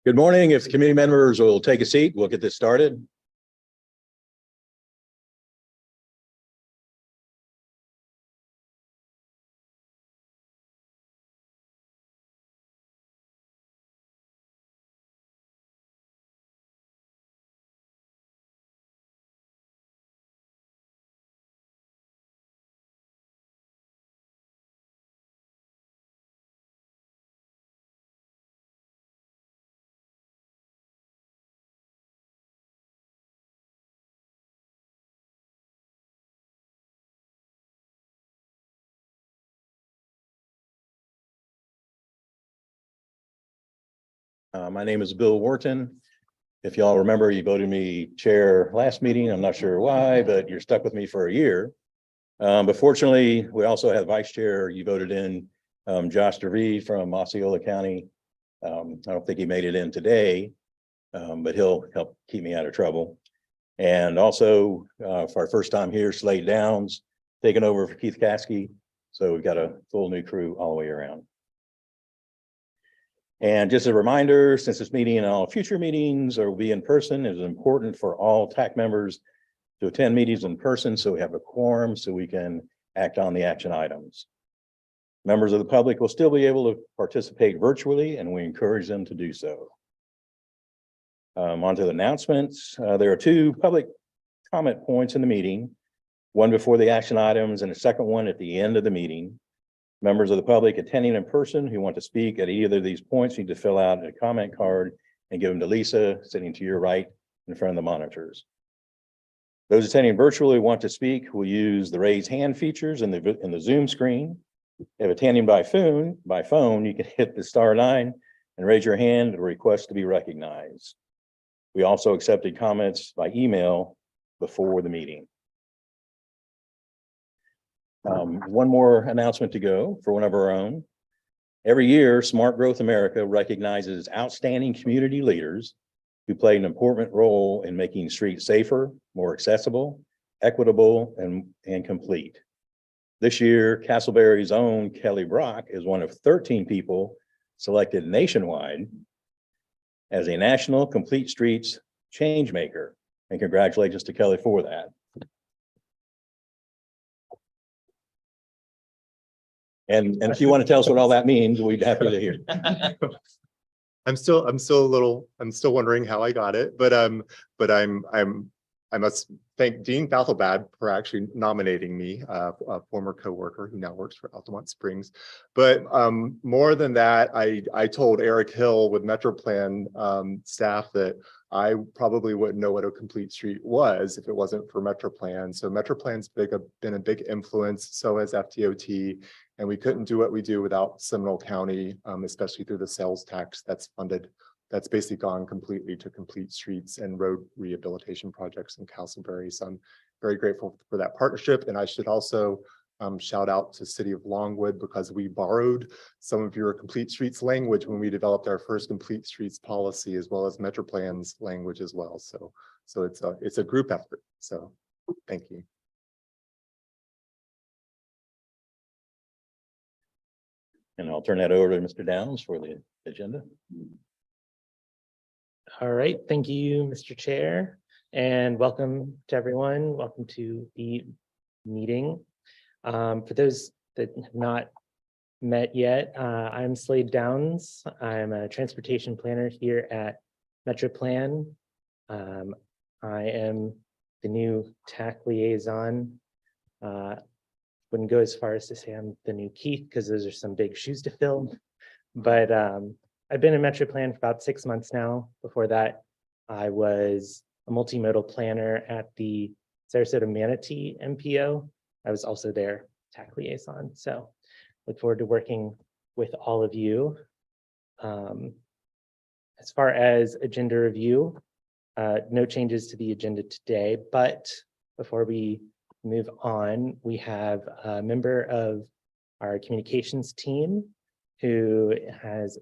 Good morning. If committee members will take a seat, we'll get this started. My name is Bill Wharton. If y'all remember, you voted me chair last meeting. I'm not sure why, but you're stuck with me for a year. But fortunately, we also have vice chair. You voted in Josh DeVries from Osceola County. I don't think he made it in today, but he'll help keep me out of trouble. And also, for our first time here, Slade Downs taking over for Keith Caskey. So we've got a full new crew all the way around. And just a reminder, since this meeting and all future meetings will be in person, it is important for all TAC members to attend meetings in person so we have a quorum so we can act on the action items. Members of the public will still be able to participate virtually, and we encourage them to do so. On to the announcements. There are two public comment points in the meeting, one before the action items and a second one at the end of the meeting. Members of the public attending in person who want to speak at either of these points need to fill out a comment card and give them to Lisa, sitting to your right in front of the monitors. Those attending virtually want to speak will use the raise hand features in the Zoom screen. If attending by phone, you can hit the *9 and raise your hand and request to be recognized. We also accepted comments by email before the meeting. One more announcement to go for one of our own. Every year, Smart Growth America recognizes outstanding community leaders who played an important role in making streets safer, more accessible, equitable, and complete. This year, Castleberry's own Kelly Brock is one of 13 people selected nationwide as a National Complete Streets Change Maker. And congratulations to Kelly for that. And if you want to tell us what all that means, we'd be happy to hear. I'm still wondering how I got it, but I must thank Dean Fathelbad for actually nominating me, a former coworker who now works for Altamont Springs. But more than that, I told Eric Hill with MetroPlan staff that I probably wouldn't know what a complete street was if it wasn't for MetroPlan. So MetroPlan's been a big influence, so has FDOT. And we couldn't do what we do without Seminole County, especially through the sales tax that's funded. That's basically gone completely to complete streets and road rehabilitation projects in Castleberry. So I'm very grateful for that partnership. And I should also shout out to City of Longwood because we borrowed some of your complete streets language when we developed our first complete streets policy, as well as MetroPlan's language as well. So it's a group effort. So thank you. And I'll turn that over to Mr. Downs for the agenda. All right, thank you, Mr. Chair, and welcome to everyone. Welcome to the meeting. For those that have not met yet, I'm Slade Downs. I'm a transportation planner here at MetroPlan. I am the new TAC liaison. Wouldn't go as far as to say I'm the new Keith because those are some big shoes to fill. But I've been in MetroPlan for about 6 months now. Before that, I was a multimodal planner at the Sarasota Manatee MPO. I was also their TAC liaison. So look forward to working with all of you. As far as agenda review, no changes to the agenda today, but before we move on, we have a member of our communications team who has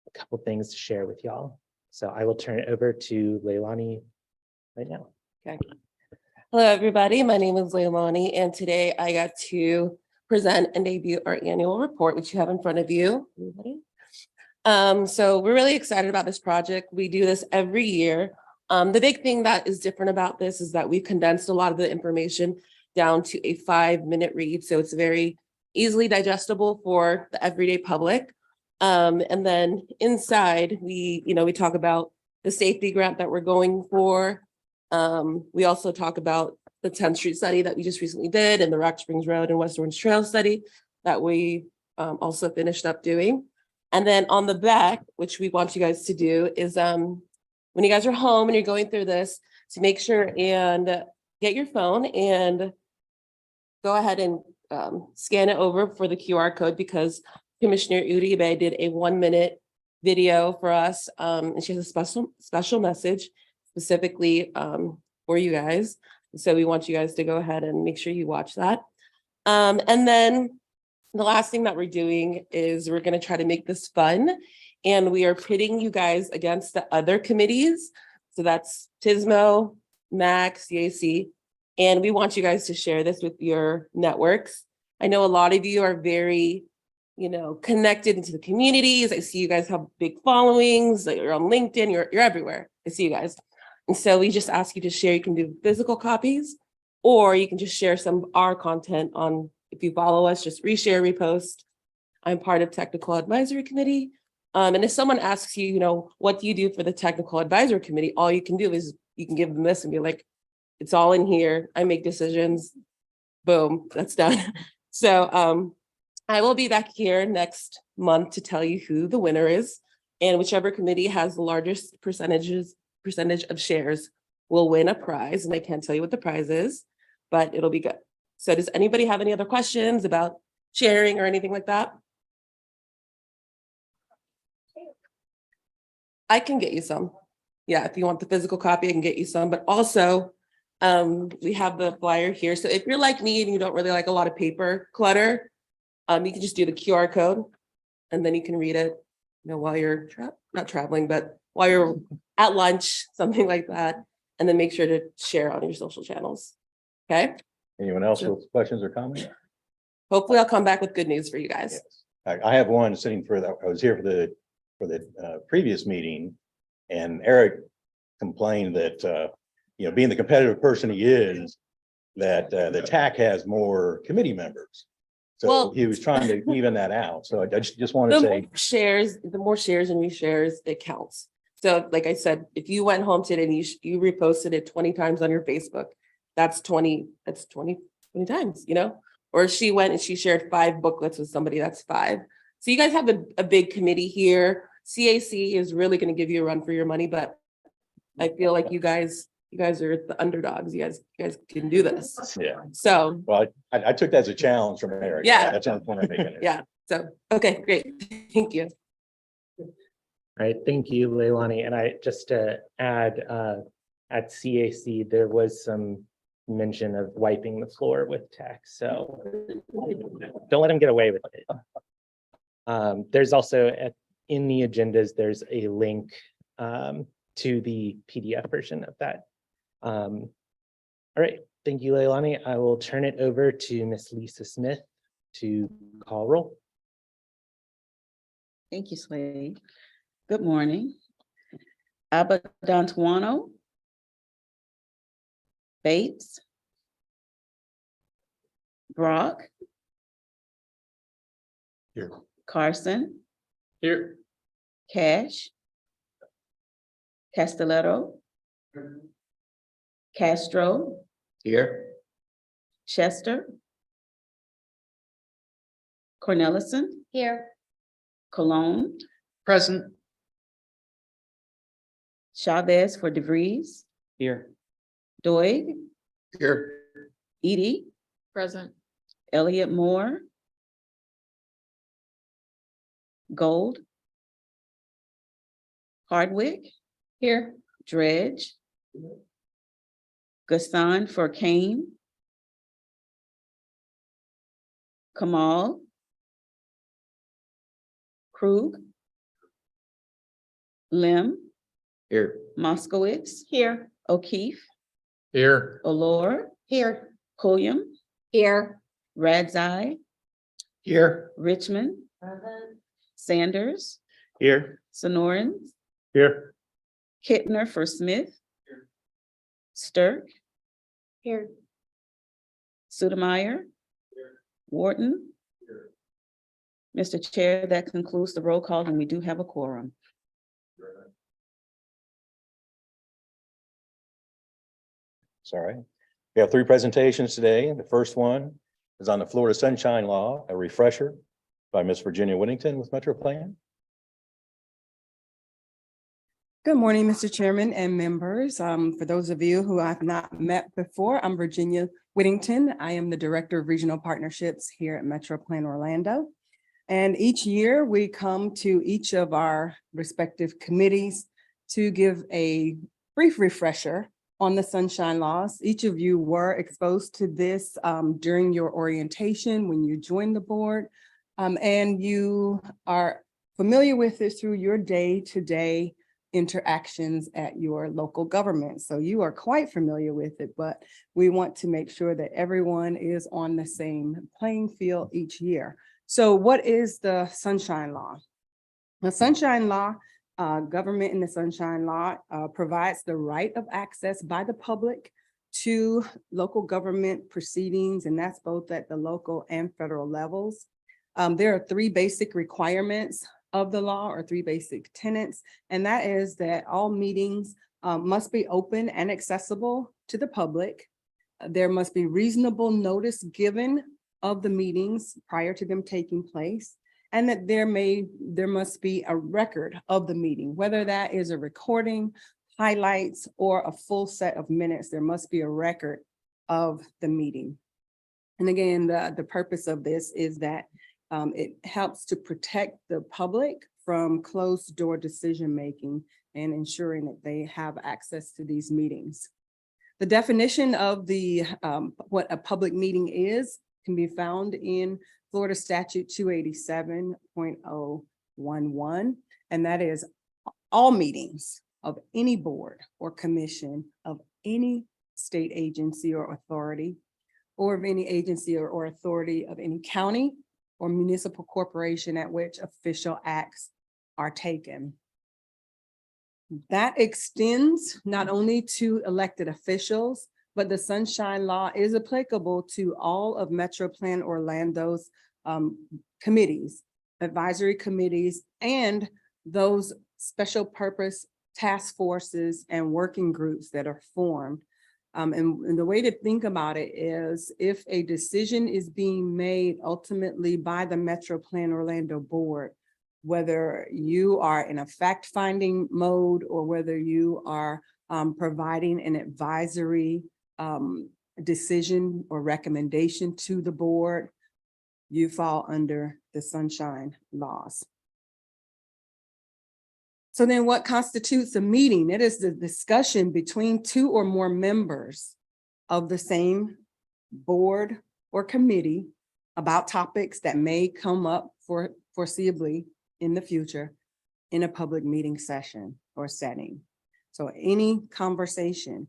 a couple things to share with y'all. So I will turn it over to Leilani right now. Okay. Hello, everybody. My name is Leilani, and today I got to present and debut our annual report, which you have in front of you. Everybody. So we're really excited about this project. We do this every year. The big thing that is different about this is that we've condensed a lot of the information down to a 5-minute read. So it's very easily digestible for the everyday public. And then inside, we talk about the safety grant that we're going for. We also talk about the 10th Street study that we just recently did and the Rock Springs Road and West Orange Trail study that we also finished up doing. And then on the back, which we want you guys to do is when you guys are home and you're going through this, to make sure and get your phone and go ahead and scan it over for the QR code, because Commissioner Uribe did a 1-minute video for us. And she has a special message specifically for you guys. So we want you guys to go ahead and make sure you watch that. And then the last thing that we're doing is we're going to try to make this fun. And we are pitting you guys against the other committees. So that's TISMO, MAC, CAC. And we want you guys to share this with your networks. I know a lot of you are very, connected into the communities. I see you guys have big followings. Like you're on LinkedIn, you're everywhere. I see you guys. And so we just ask you to share. You can do physical copies, or you can just share some of our content on, if you follow us, just reshare, repost. I'm part of Technical Advisory Committee. And if someone asks you, what do you do for the Technical Advisory Committee? All you can do is you can give them this and be like, it's all in here. I make decisions. Boom, that's done. So I will be back here next month to tell you who the winner is. And whichever committee has the largest percentage of shares will win a prize. And I can't tell you what the prize is, but it'll be good. So does anybody have any other questions about sharing or anything like that? I can get you some. Yeah, if you want the physical copy, I can get you some, but also we have the flyer here. So if you're like me and you don't really like a lot of paper clutter, you can just do the QR code and then you can read it, while you're not traveling, but while you're at lunch, something like that. And then make sure to share on your social channels. Okay. Anyone else with questions or comments? Hopefully I'll come back with good news for you guys. Yes. I have one sitting I was here for the previous meeting, and Eric complained that, being the competitive person he is, that the TAC has more committee members. So Well- he was trying to even that out. So I just want to The say, more shares and reshares, it counts. So like I said, if you went home today and you reposted it 20 times on your Facebook, that's 20 times, or she went and she shared 5 booklets with somebody, that's 5. So you guys have a big committee here. CAC is really going to give you a run for your money, but I feel like you guys are the underdogs. You guys can do this. yeah. So Well, I took that as a challenge from Eric. Yeah. That's the point I'm making. yeah. So okay, great. Thank you. All right, thank you, Leilani. And I just to add, at CAC, there was some mention of wiping the floor with TAC. So don't let him get away with it. There's also in the agendas, there's a link to the PDF version of that. All right, thank you, Leilani. I will turn it over to Miss Lisa Smith to call roll. Thank you, Slade. Good morning. Abadantuano. Bates. Brock. Here. Carson. Here. Cash. Castelletto. Castro. Here. Chester. Cornelison. Here. Cologne. Present. Chavez for DeVries. Here. Doig, Here. Edie. Present. Elliot Moore. Gold. Hardwick. Here. Dredge. Gaston for Kane. Kamal. Krug. Lim. Here. Moskowitz. Here. O'Keefe. Here. Allure. Here. Pulliam. Here. Radzai. Here. Richmond. Sanders. Here. Sonoran. Here. Kittner for Smith. Stirk. Here. Sudemeyer. Wharton. Mr. Chair, that concludes the roll call, and we do have a quorum. Sorry. We have 3 presentations today. The first one is on the Florida Sunshine Law, a refresher by Miss Virginia Whittington with Metro Plan. Good morning, Mr. Chairman and members. For those of you who I've not met before, I'm Virginia Whittington. I am the Director of Regional Partnerships here at Metro Plan Orlando. And each year we come to each of our respective committees to give a brief refresher on the Sunshine Laws. Each of you were exposed to this during your orientation when you joined the board. And you are familiar with this through your day-to-day interactions at your local government. So you are quite familiar with it, but we want to make sure that everyone is on the same playing field each year. So what is the Sunshine Law? The Sunshine Law, government in the Sunshine Law provides the right of access by the public to local government proceedings, and that's both at the local and federal levels. There are 3 basic requirements of the law, or 3 basic tenets, and that is that all meetings must be open and accessible to the public. There must be reasonable notice given of the meetings prior to them taking place, and that there must be a record of the meeting, whether that is a recording, highlights, or a full set of minutes. There must be a record of the meeting. And again, the purpose of this is that it helps to protect the public from closed door decision-making and ensuring that they have access to these meetings. The definition of what a public meeting is can be found in Florida Statute 287.011, and that is all meetings of any board or commission of any state agency or authority, or of any agency or authority of any county or municipal corporation at which official acts are taken. That extends not only to elected officials, but the Sunshine Law is applicable to all of Metro Plan Orlando's committees, advisory committees, and those special purpose task forces and working groups that are formed. And the way to think about it is, if a decision is being made ultimately by the Metro Plan Orlando Board, whether you are in a fact-finding mode or whether you are providing an advisory decision or recommendation to the board, you fall under the Sunshine Laws. So then what constitutes a meeting? It is the discussion between 2 or more members of the same board or committee about topics that may come up foreseeably in the future in a public meeting session or setting. So any conversation.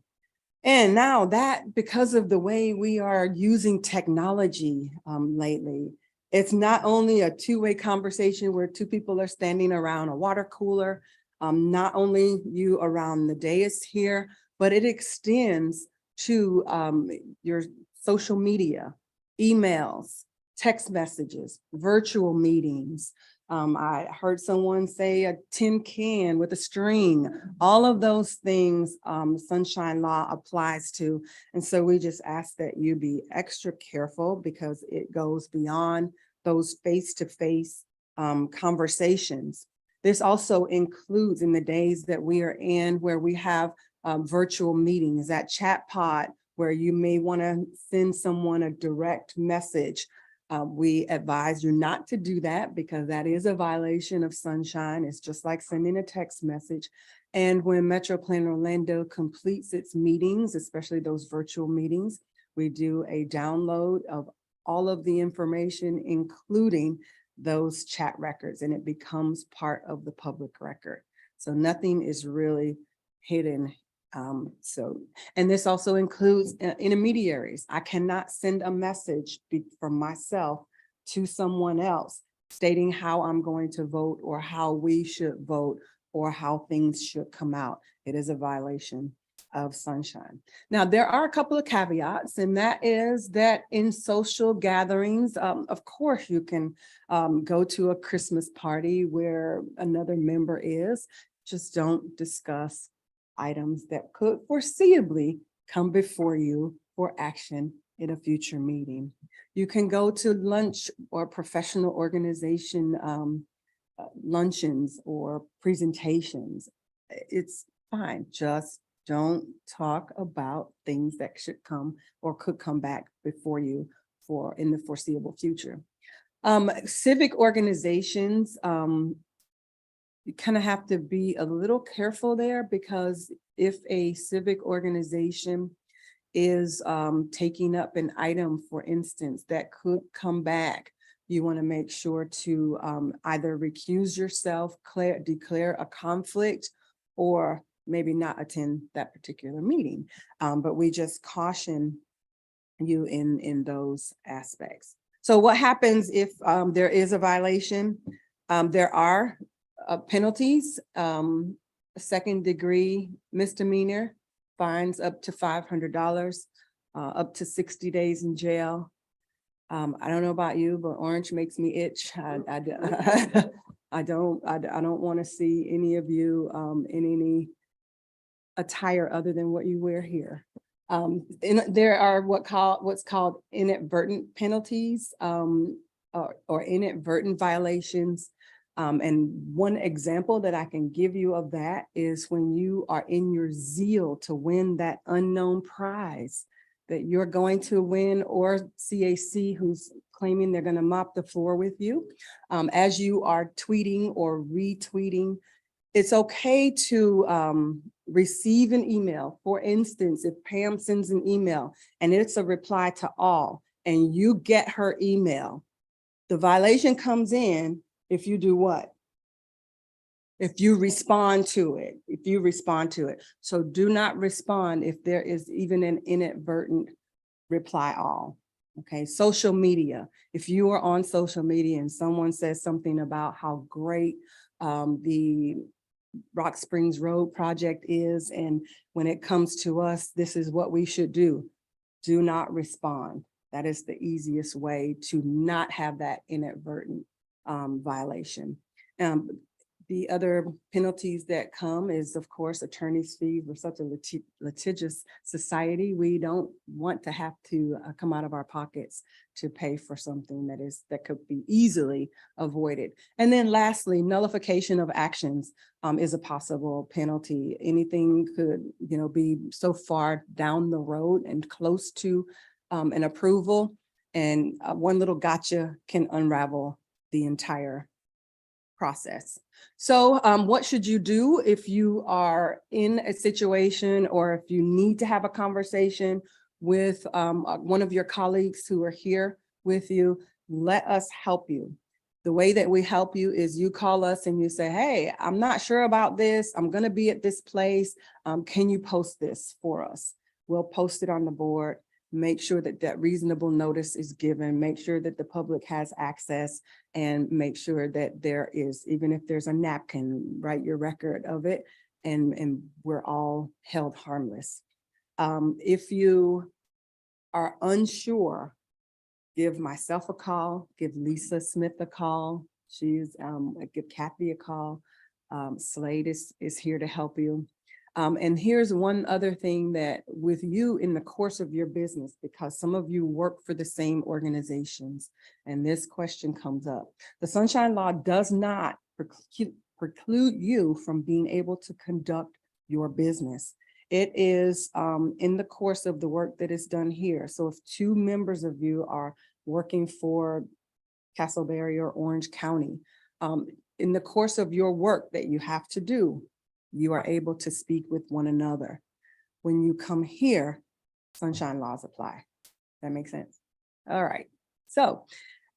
And now that, because of the way we are using technology lately, it's not only a 2-way conversation where 2 people are standing around a water cooler, not only you around the dais here, but it extends to your social media, emails, text messages, virtual meetings. I heard someone say a tin can with a string. All of those things Sunshine Law applies to. And so we just ask that you be extra careful, because it goes beyond those face-to-face conversations. This also includes in the days that we are in, where we have virtual meetings, that chat pod where you may want to send someone a direct message. We advise you not to do that because that is a violation of sunshine. It's just like sending a text message. And when Metro Plan Orlando completes its meetings, especially those virtual meetings, we do a download of all of the information, including those chat records, and it becomes part of the public record. So nothing is really hidden. And this also includes intermediaries. I cannot send a message from myself to someone else stating how I'm going to vote or how we should vote or how things should come out. It is a violation of sunshine. Now, there are a couple of caveats, and that is that in social gatherings, of course, you can go to a Christmas party where another member is. Just don't discuss items that could foreseeably come before you for action in a future meeting. You can go to lunch or professional organization luncheons or presentations. It's fine. Just don't talk about things that should come or could come back before you for in the foreseeable future. Civic organizations, you kind of have to be a little careful there, because if a civic organization is taking up an item, for instance, that could come back, you want to make sure to either recuse yourself, declare a conflict, or maybe not attend that particular meeting. But we just caution you in those aspects. So what happens if there is a violation? There are penalties, second-degree misdemeanor, fines up to $500, up to 60 days in jail. I don't know about you, but orange makes me itch. I don't want to see any of you in any attire other than what you wear here. There are what's called inadvertent penalties or inadvertent violations. And one example that I can give you of that is when you are in your zeal to win that unknown prize that you're going to win, or CAC who's claiming they're going to mop the floor with you. As you are tweeting or retweeting, it's okay to receive an email. For instance, if Pam sends an email and it's a reply to all, and you get her email, the violation comes in if you do what? If you respond to it. So do not respond if there is even an inadvertent reply all. Okay, social media. If you are on social media and someone says something about how great the Rock Springs Road project is, and when it comes to us, this is what we should do not respond. That is the easiest way to not have that inadvertent violation. The other penalties that come is, of course, attorney's fees. We're such a litigious society. We don't want to have to come out of our pockets to pay for something that could be easily avoided. And then lastly, nullification of actions is a possible penalty. Anything could, be so far down the road and close to an approval, and one little gotcha can unravel the entire process. So what should you do if you are in a situation, or if you need to have a conversation with one of your colleagues who are here with you? Let us help you. The way that we help you is you call us and you say, hey, I'm not sure about this. I'm going to be at this place. Can you post this for us? We'll post it on the board. Make sure that reasonable notice is given, make sure that the public has access, and make sure that there is, even if there's a napkin, write your record of it, and we're all held harmless. If you are unsure, give myself a call, give Lisa Smith a call. Give Kathy a call. Slade is here to help you. And here's one other thing that with you in the course of your business, because some of you work for the same organizations, and this question comes up. The Sunshine Law does not preclude you from being able to conduct your business. It is in the course of the work that is done here. So if two members of you are working for Castleberry or Orange County, in the course of your work that you have to do, you are able to speak with one another. When you come here, sunshine laws apply. That makes sense? All right. So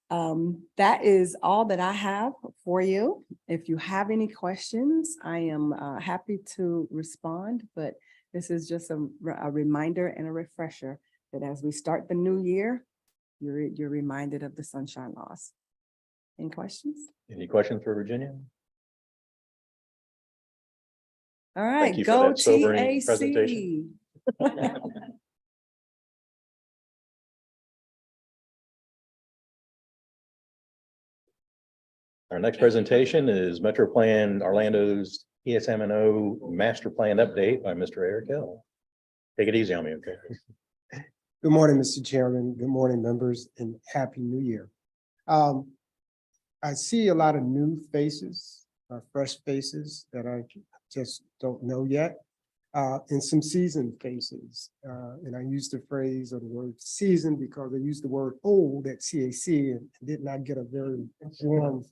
that is all that I have for you. If you have any questions, I am happy to respond, but this is just a reminder and a refresher that as we start the new year, you're reminded of the sunshine laws. Any questions? Any questions for Virginia? All right, you for go that sobering presentation. TAC. Our next presentation is Metro Plan Orlando's ESM&O Master Plan Update by Mr. Eric Hill. Take it easy on me, okay? Good morning, Mr. Chairman. Good morning, members, and Happy New Year. I see a lot of new faces, fresh faces that I just don't know yet, and some seasoned faces. And I use the phrase or the word seasoned because I used the word old at CAC and did not get a very warm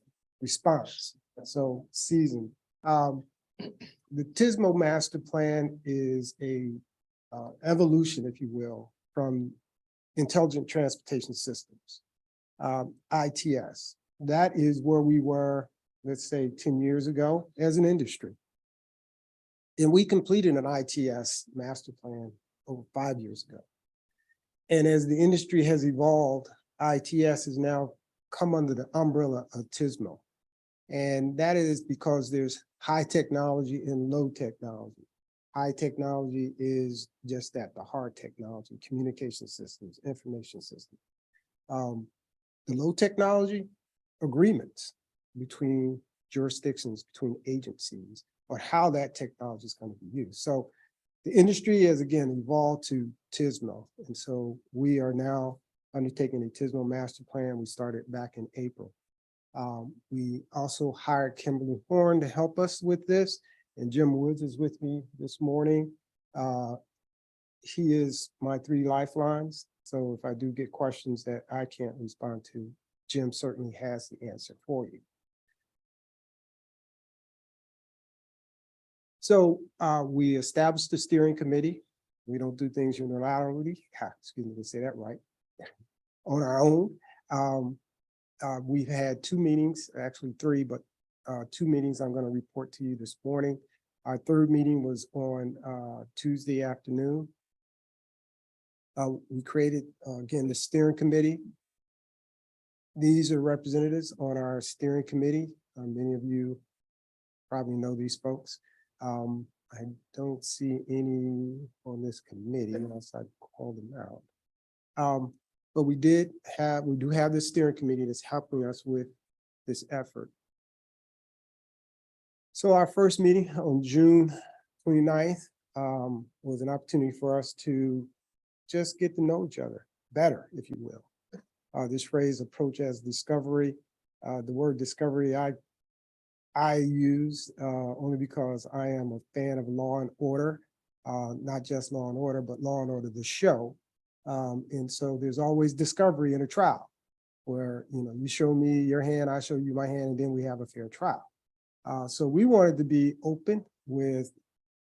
response. So seasoned. The TSMO Master Plan is a evolution, if you will, from Intelligent Transportation Systems, ITS. That is where we were, let's say, 10 years ago as an industry. And we completed an ITS master plan over 5 years ago. And as the industry has evolved, ITS has now come under the umbrella of TSMO. And that is because there's high technology and low technology. High technology is just that, the hard technology, communication systems, information systems. The low technology, agreements between jurisdictions, between agencies, on how that technology is going to be used. So the industry has again evolved to TSMO. And so we are now undertaking a TSMO master plan. We started back in April. We also hired Kimberly Horn to help us with this, and Jim Woods is with me this morning. He is my 3 lifelines. So if I do get questions that I can't respond to, Jim certainly has the answer for you. So we established the steering committee. We don't do things unilaterally. Excuse me to say that right. On our own. We've had 2 meetings, actually 3, but 2 meetings I'm going to report to you this morning. Our 3rd meeting was on Tuesday afternoon. We created, again, the steering committee. These are representatives on our steering committee. Many of you probably know these folks. I don't see any on this committee unless I call them out. But we do have this steering committee that's helping us with this effort. So our first meeting on June 29th was an opportunity for us to just get to know each other better, if you will. This phrase, approach as discovery, the word discovery I use only because I am a fan of Law and Order, not just Law and Order, but Law and Order the show. And so there's always discovery in a trial where, you show me your hand, I show you my hand, and then we have a fair trial. So we wanted to be open with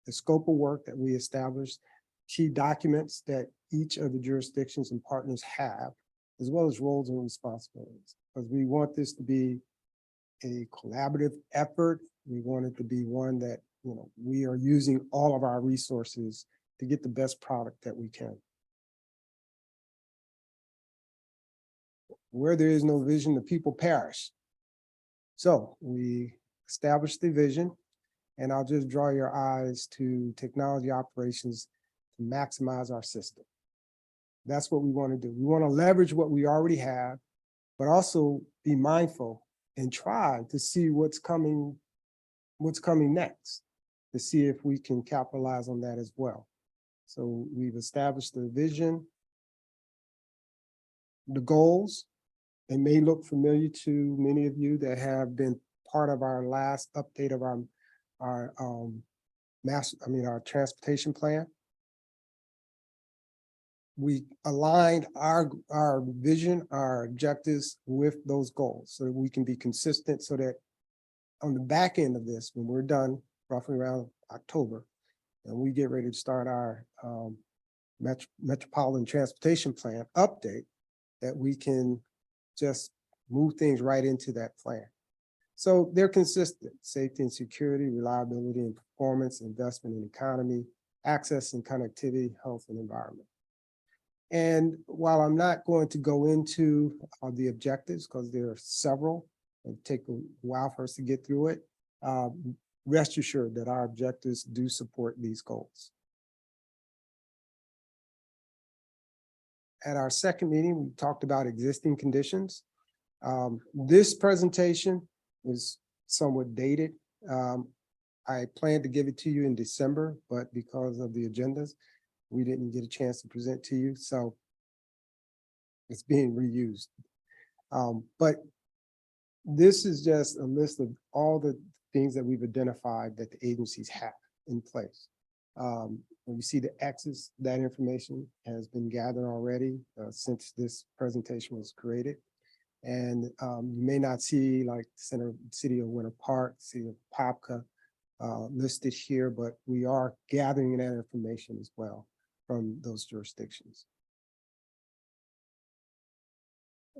the scope of work that we established, key documents that each of the jurisdictions and partners have, as well as roles and responsibilities, because we want this to be a collaborative effort. We want it to be one that, we are using all of our resources to get the best product that we can. Where there is no vision, the people perish. So we established the vision, and I'll just draw your eyes to technology operations to maximize our system. That's what we want to do. We want to leverage what we already have, but also be mindful and try to see what's coming next, to see if we can capitalize on that as well. So we've established the vision, the goals. They may look familiar to many of you that have been part of our last update of our our transportation plan. We aligned our vision, our objectives with those goals so that we can be consistent so that on the back end of this, when we're done roughly around October, and we get ready to start our metropolitan transportation plan update, that we can just move things right into that plan. So they're consistent: safety and security, reliability and performance, investment in economy, access and connectivity, health and environment. And while I'm not going to go into the objectives, because there are several, it'll take a while for us to get through it, rest assured that our objectives do support these goals. At our second meeting, we talked about existing conditions. This presentation is somewhat dated. I planned to give it to you in December, but because of the agendas, we didn't get a chance to present to you, so it's being reused. But this is just a list of all the things that we've identified that the agencies have in place. When you see the X's, that information has been gathered already since this presentation was created. And you may not see like City of Winter Park, City of Popka listed here, but we are gathering that information as well from those jurisdictions.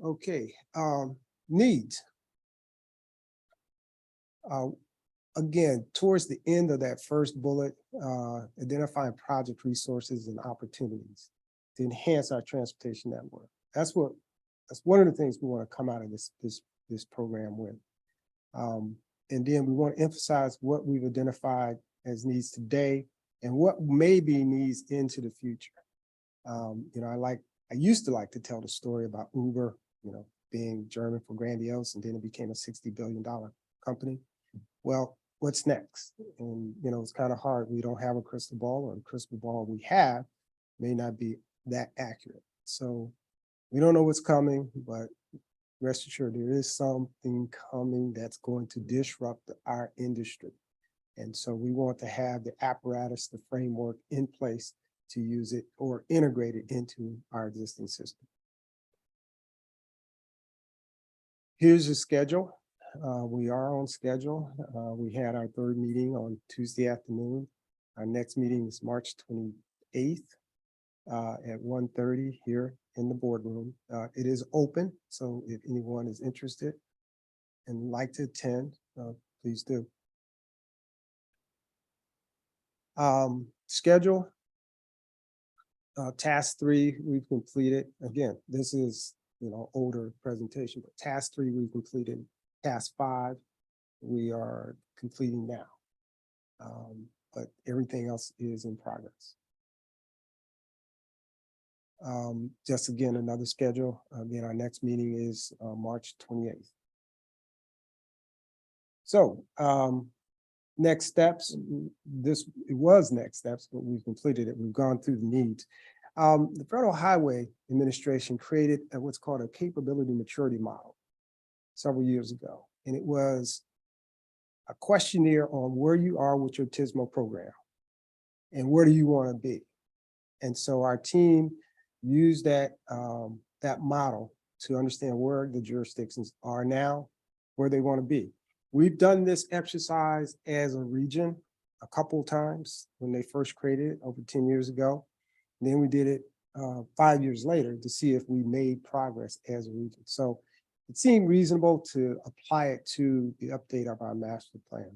Okay, needs. Again, towards the end of that first bullet, identifying project resources and opportunities to enhance our transportation network. That's one of the things we want to come out of this program with. And then we want to emphasize what we've identified as needs today and what may be needs into the future. I used to like to tell the story about Uber, being German for grandiose, and then it became a $60 billion company. Well, what's next? And, it's kind of hard. We don't have a crystal ball, or the crystal ball we have may not be that accurate. So we don't know what's coming, but rest assured there is something coming that's going to disrupt our industry. And so we want to have the apparatus, the framework in place to use it or integrate it into our existing system. Here's the schedule. We are on schedule. We had our third meeting on Tuesday afternoon. Our next meeting is March 28th at 1:30 here in the boardroom. It is open, so if anyone is interested and like to attend, please do. Schedule. Task 3, we've completed. Again, this is, older presentation, but task 3, we've completed. Task 5, we are completing now. But everything else is in progress. Just again, another schedule. Again, our next meeting is March 28th. So next steps, it was next steps, but we've completed it. We've gone through the needs. The Federal Highway Administration created what's called a capability maturity model several years ago. And it was a questionnaire on where you are with your TSMO program and where do you want to be. And so our team used that model to understand where the jurisdictions are now, where they want to be. We've done this exercise as a region a couple of times when they first created it over 10 years ago. And then we did it 5 years later to see if we made progress as a region. So it seemed reasonable to apply it to the update of our master plan.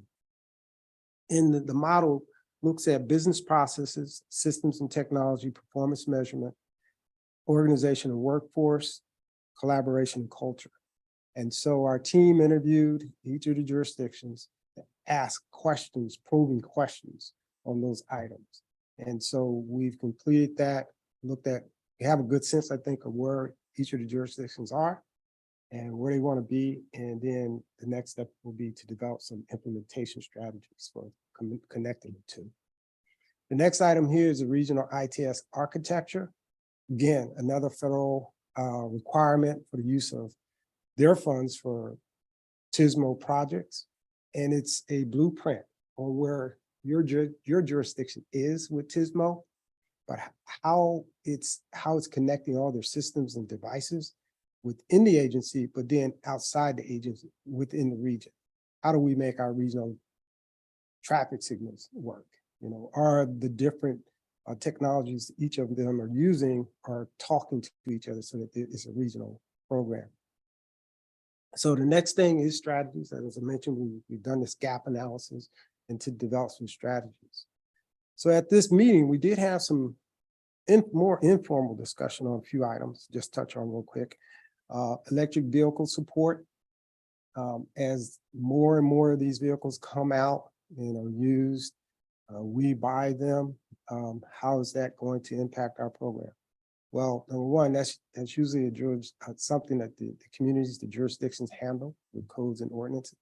And the model looks at business processes, systems and technology, performance measurement, organization of workforce, collaboration, and culture. And so our team interviewed each of the jurisdictions, asked questions, probing questions on those items. And so we've completed that, looked at, we have a good sense, I think, of where each of the jurisdictions are and where they want to be. And then the next step will be to develop some implementation strategies for connecting the two. The next item here is the regional ITS architecture. Again, another federal requirement for the use of their funds for TSMO projects. And it's a blueprint on where your jurisdiction is with Tismo, but how it's connecting all their systems and devices within the agency, but then outside the agency within the region. How do we make our regional traffic signals work? You know, are the different technologies each of them are using are talking to each other so that it's a regional program. So the next thing is strategies. As I mentioned, we've done this gap analysis and to develop some strategies. So at this meeting, we did have some more informal discussion on a few items, just touch on real quick. Electric vehicle support. As more and more of these vehicles come out and are used, we buy them. How is that going to impact our program? Well, number one, that's usually something that the communities, the jurisdictions handle with codes and ordinances.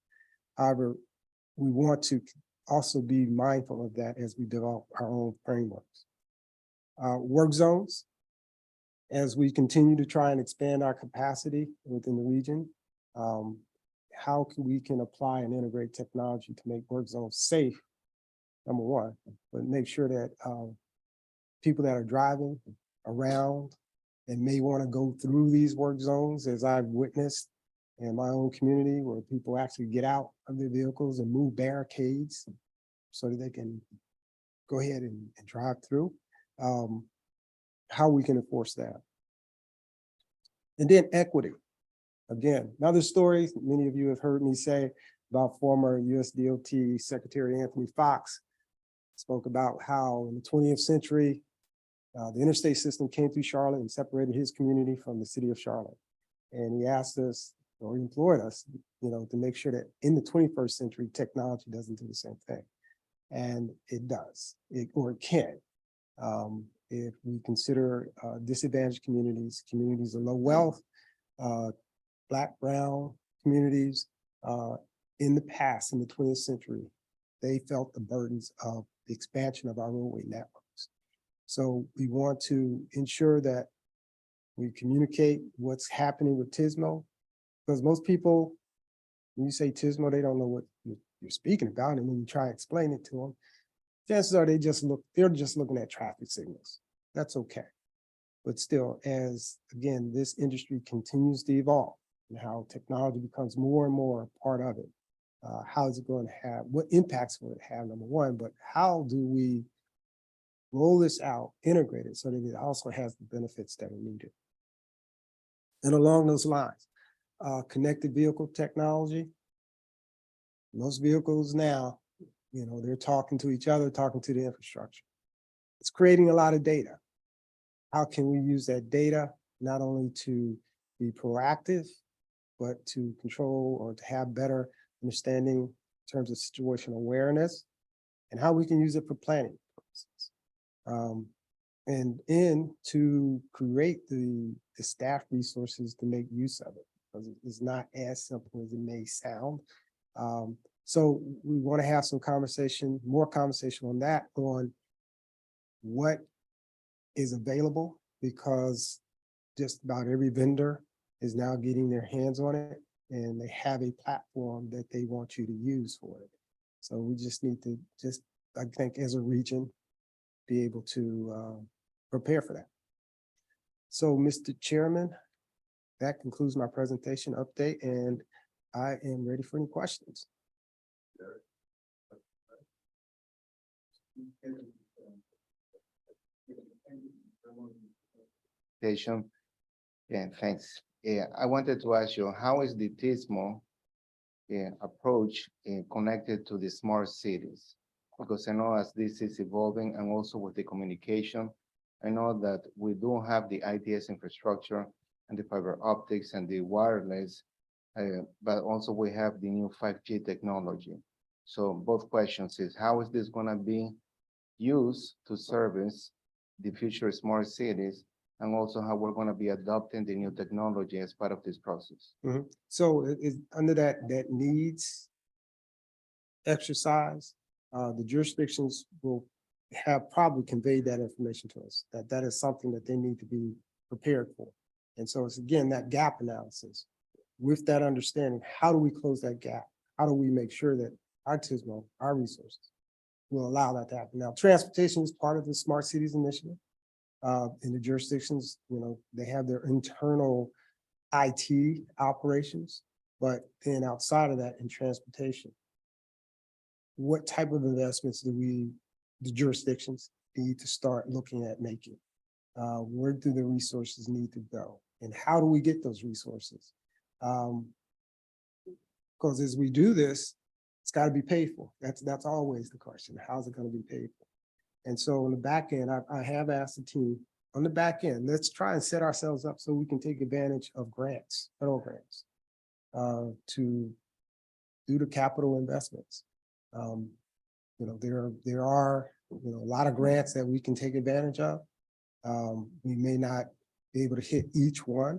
However, we want to also be mindful of that as we develop our own frameworks. Work zones, as we continue to try and expand our capacity within the region, how we can apply and integrate technology to make work zones safe, number one, but make sure that people that are driving around and may want to go through these work zones, as I've witnessed in my own community, where people actually get out of their vehicles and move barricades so that they can go ahead and drive through, how we can enforce that. And then equity. Again, another story many of you have heard me say about former USDOT Secretary Anthony Fox. Spoke about how in the 20th century, the interstate system came through Charlotte and separated his community from the city of Charlotte. And he asked us, or he implored us, you know, to make sure that in the 21st century, technology doesn't do the same thing. And it does, or it can. If we consider disadvantaged communities, communities of low wealth, Black, brown communities, in the past, in the 20th century, they felt the burdens of the expansion of our roadway networks. So we want to ensure that we communicate what's happening with Tismo, because most people, when you say Tismo, they don't know what you're speaking about. And when you try to explain it to them, chances are they're just looking at traffic signals. That's okay. But still, as again, this industry continues to evolve and how technology becomes more and more part of it, how is it going to have, what impacts will it have, number one, but how do we roll this out, integrate it so that it also has the benefits that are needed? And along those lines, connected vehicle technology, most vehicles now, you know, they're talking to each other, talking to the infrastructure. It's creating a lot of data. How can we use that data not only to be proactive, but to control or to have better understanding in terms of situational awareness and how we can use it for planning purposes. And to create the staff resources to make use of it, because it's not as simple as it may sound. So we want to have some conversation, more conversation on that, on what is available, because just about every vendor is now getting their hands on it and they have a platform that they want you to use for it. So we just need to I think as a region, be able to prepare for that. So Mr. Chairman, that concludes my presentation update and I am ready for any questions. Yeah, thanks. Yeah, I wanted to ask you, how is the Tismo approach connected to the smart cities? Because I know as this is evolving and also with the communication, I know that we do have the ITS infrastructure and the fiber optics and the wireless, but also we have the new 5G technology. So both questions is, how is this gonna be used to service the future smart cities, and also how we're going to be adopting the new technology as part of this process? Mm-hmm. So is under that needs exercise, the jurisdictions will have probably conveyed that information to us, that is something that they need to be prepared for. And so it's again, that gap analysis. With that understanding, how do we close that gap? How do we make sure that our Tismo, our resources, will allow that to happen. Now, transportation is part of the Smart Cities Initiative. In the jurisdictions, they have their internal IT operations, but then outside of that, in transportation, what type of investments do the jurisdictions need to start looking at making? Where do the resources need to go? And how do we get those resources? Because as we do this, it's got to be paid for. That's always the question. How's it going to be paid for? And so on the back end, I have asked the team on the back end, let's try and set ourselves up so we can take advantage of grants, federal grants, to do the capital investments. There are a lot of grants that we can take advantage of. We may not be able to hit each one,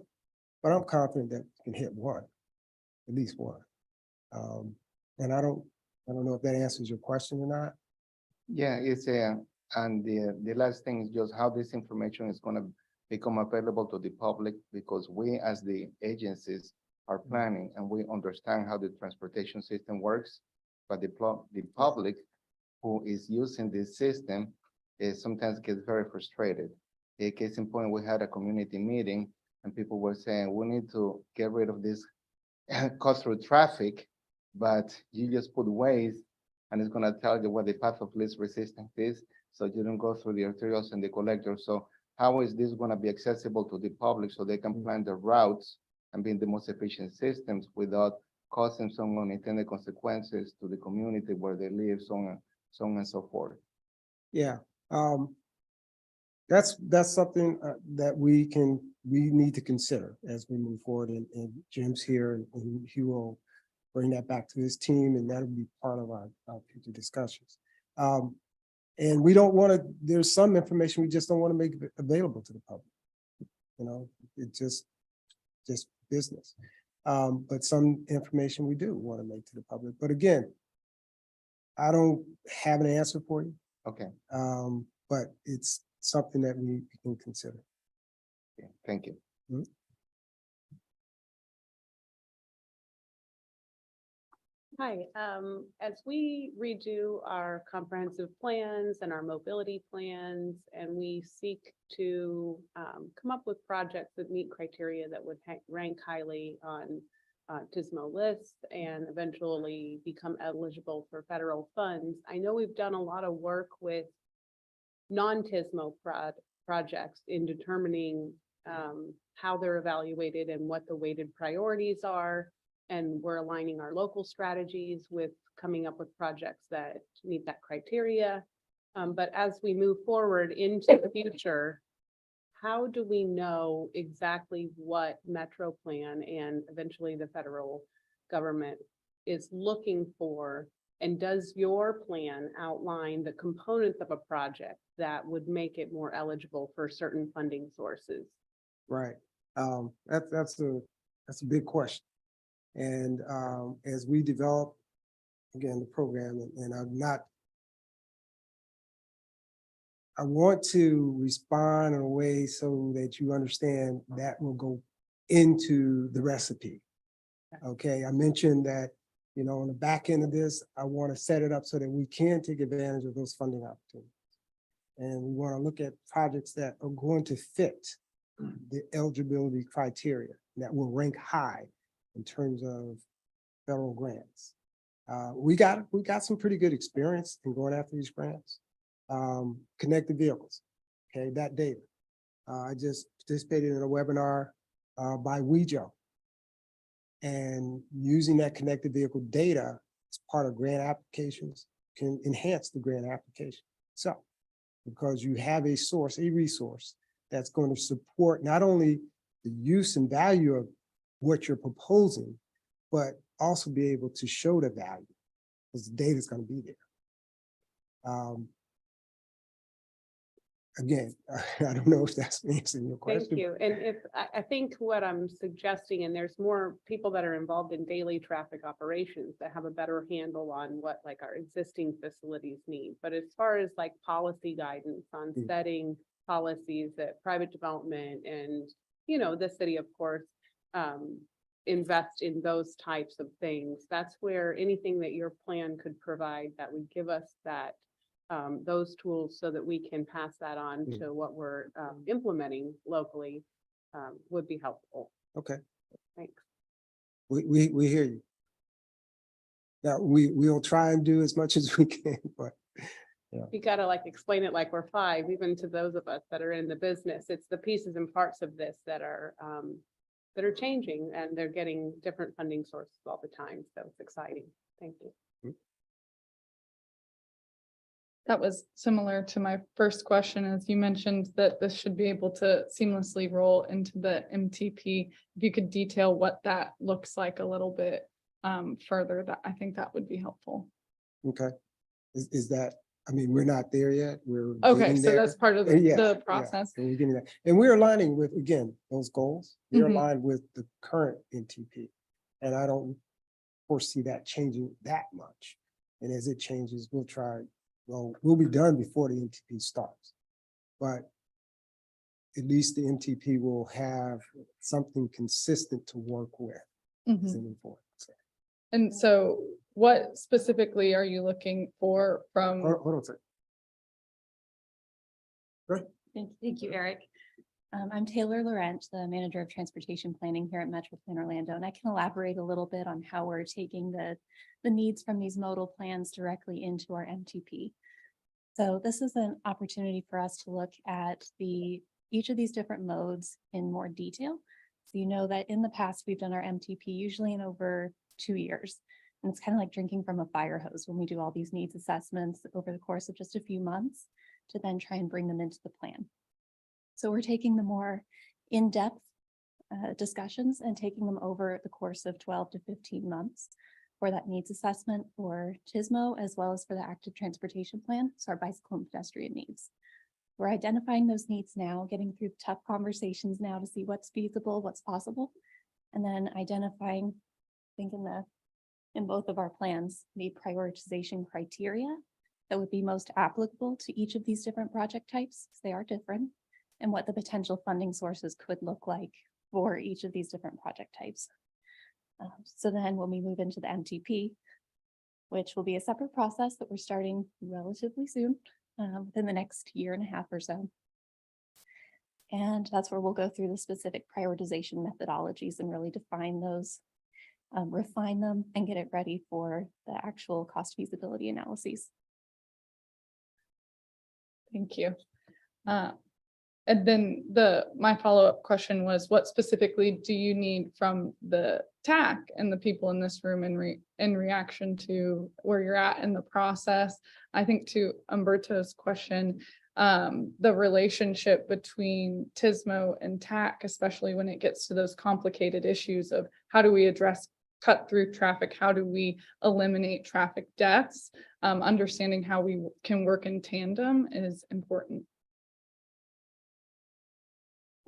but I'm confident that we can hit one, at least one. And I don't know if that answers your question or not. Yeah, it's and the last thing is just how this information is gonna become available to the public, because we as the agencies are planning and we understand how the transportation system works, but the public who is using this system sometimes gets very frustrated. A case in point, we had a community meeting and people were saying, we need to get rid of this cut through traffic, but you just put Waze and it's gonna tell you what the path of least resistance is, so you don't go through the arterials and the collectors. So how is this gonna be accessible to the public so they can plan their routes and be in the most efficient systems without causing some unintended consequences to the community where they live, so on and so forth? Yeah, that's something that we need to consider as we move forward. And Jim's here, and he will bring that back to his team, and that'll be part of our future discussions. And we don't want to. There's some information we just don't want to make available to the public. It's just business. But some information we do want to make to the public. But again, I don't have an answer for you. Okay. But it's something that we can consider. Okay, thank you. Mm-hmm. Hi, as we redo our comprehensive plans and our mobility plans, and we seek to come up with projects that meet criteria that would rank highly on TSMO lists and eventually become eligible for federal funds. I know we've done a lot of work with non-TSMO projects in determining how they're evaluated and what the weighted priorities are. And we're aligning our local strategies with coming up with projects that meet that criteria. But as we move forward into the future, how do we know exactly what Metro Plan and eventually the federal government is looking for? And does your plan outline the components of a project that would make it more eligible for certain funding sources? Right. That's a big question. And as we develop, again, the program, and I want to respond in a way so that you understand that will go into the recipe. Okay, I mentioned that, on the back end of this, I want to set it up so that we can take advantage of those funding opportunities. And we want to look at projects that are going to fit the eligibility criteria that will rank high in terms of federal grants. We got some pretty good experience in going after these grants. Connected vehicles, okay, that data. I just participated in a webinar by WeJo, and using that connected vehicle data as part of grant applications can enhance the grant application. So, because you have a resource that's going to support not only the use and value of what you're proposing, but also be able to show the value, because the data is going to be there. Again, I don't know if that's answering your question. Thank you. And if I think what I'm suggesting, and there's more people that are involved in daily traffic operations that have a better handle on what like our existing facilities need. But as far as like policy guidance on setting policies that private development and, the city, of course, invest in those types of things, that's where anything that your plan could provide that would give us that those tools so that we can pass that on Mm. to what we're implementing locally would be helpful. Okay, Thanks. we hear you. Now, we'll try and do as much as we can, but You gotta like explain it like we're five, even to those of us that are in the business. It's the pieces and parts of this that are changing, and they're getting different funding sources all the time. So it's exciting. Thank you. That was similar to my first question, as you mentioned that this should be able to seamlessly roll into the MTP. If you could detail what that looks like a little bit further, that I think that would be helpful. okay. Is that, I mean, we're not there yet. We're Okay, getting so there. that's part of Yeah, the yeah, process. so we're getting that. And we're aligning with, again, those goals. We're Mhm. aligned with the current NTP. And I don't foresee that changing that much. And as it changes, we'll try, well, we'll be done before the NTP starts. But at least the NTP will have something consistent to work with as Mhm. we move forward. So, And so what specifically are you looking for from? hold on a second. Thank you, Eric. I'm Taylor Laurent, the Manager of Transportation Planning here at Metro Plan Orlando, and I can elaborate a little bit on how we're taking the needs from these modal plans directly into our MTP. So this is an opportunity for us to look at each of these different modes in more detail. So you know that in the past, we've done our MTP usually in over 2 years. And it's kind of like drinking from a fire hose when we do all these needs assessments over the course of just a few months to then try and bring them into the plan. So we're taking the more in-depth discussions and taking them over the course of 12 to 15 months for that needs assessment for TISMO, as well as for the active transportation plan, so our bicycle and pedestrian needs. We're identifying those needs now, getting through tough conversations now to see what's feasible, what's possible, and then identifying, I think in both of our plans, the prioritization criteria that would be most applicable to each of these different project types, because they are different, and what the potential funding sources could look like for each of these different project types. So then when we move into the MTP, which will be a separate process that we're starting relatively soon, within the next year and a half or so. And that's where we'll go through the specific prioritization methodologies and really define those, refine them, and get it ready for the actual cost feasibility analyses. Thank you. And then my follow-up question was, what specifically do you need from the TAC and the people in this room in reaction to where you're at in the process? I think to Umberto's question, the relationship between TISMO and TAC, especially when it gets to those complicated issues of how do we address cut through traffic, how do we eliminate traffic deaths, understanding how we can work in tandem is important.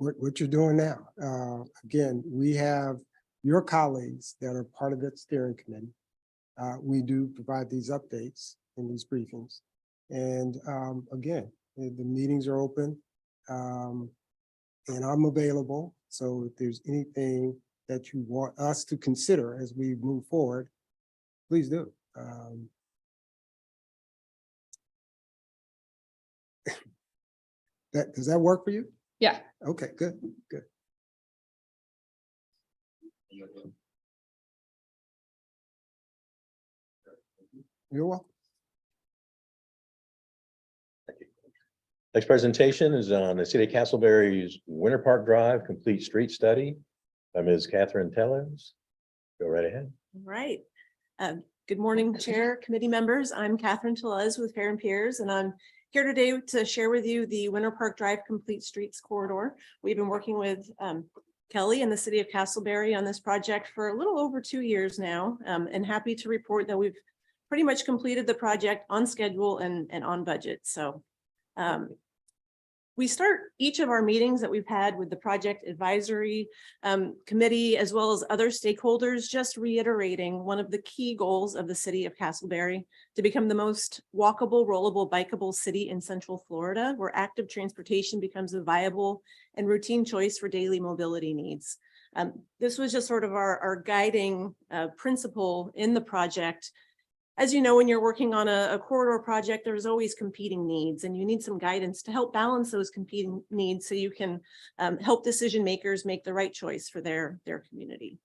What you're doing now. Again, we have your colleagues that are part of that steering committee. We do provide these updates in these briefings. And again, the meetings are open and I'm available. So if there's anything that you want us to consider as we move forward, please do. Does that work for you? Yeah. Okay, good, good. You're welcome. Next presentation is on the City of Castleberry's Winter Park Drive Complete Street Study by Ms. Catherine Tellez. Go right ahead. Right. Good morning, Chair, committee members. I'm Catherine Tellez with Fair and Peers, and I'm here today to share with you the Winter Park Drive Complete Streets Corridor. We've been working with Kelly and the City of Castleberry on this project for a little over 2 years now, and happy to report that we've pretty much completed the project on schedule and on budget. So we start each of our meetings that we've had with the project advisory committee, as well as other stakeholders, just reiterating one of the key goals of the City of Castleberry to become the most walkable, rollable, bikeable city in Central Florida, where active transportation becomes a viable and routine choice for daily mobility needs. This was just sort of our guiding principle in the project. As you know, when you're working on a corridor project, there's always competing needs, and you need some guidance to help balance those competing needs so you can help decision makers make the right choice for their community.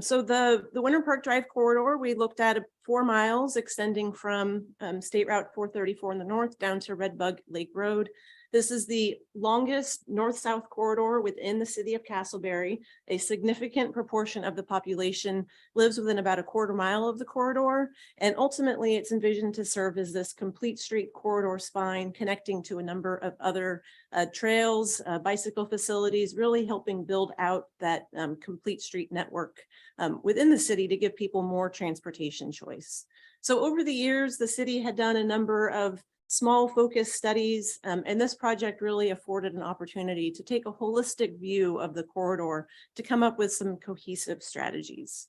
So the Winter Park Drive corridor, we looked at 4 miles extending from State Route 434 in the north down to Red Bug Lake Road. This is the longest north-south corridor within the city of Castleberry. A significant proportion of the population lives within about a 1/4 mile of the corridor. And ultimately, it's envisioned to serve as this complete street corridor spine connecting to a number of other trails, bicycle facilities, really helping build out that complete street network within the city to give people more transportation choice. So over the years, the city had done a number of small focus studies, and this project really afforded an opportunity to take a holistic view of the corridor to come up with some cohesive strategies.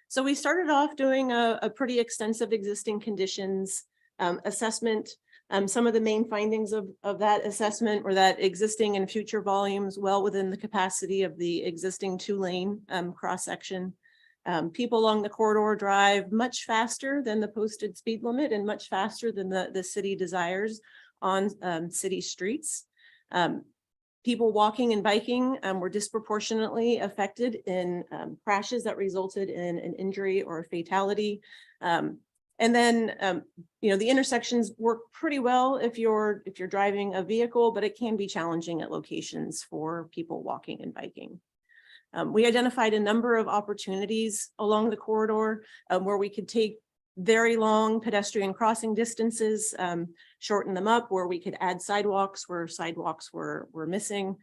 So we started off doing a pretty extensive existing conditions assessment. Some of the main findings of that assessment were that existing and future volumes well within the capacity of the existing 2-lane cross-section. People along the corridor drive much faster than the posted speed limit and much faster than the city desires on city streets. People walking and biking were disproportionately affected in crashes that resulted in an injury or a fatality. And then, the intersections work pretty well if you're driving a vehicle, but it can be challenging at locations for people walking and biking. We identified a number of opportunities along the corridor where we could take very long pedestrian crossing distances, shorten them up, where we could add sidewalks where sidewalks were missing,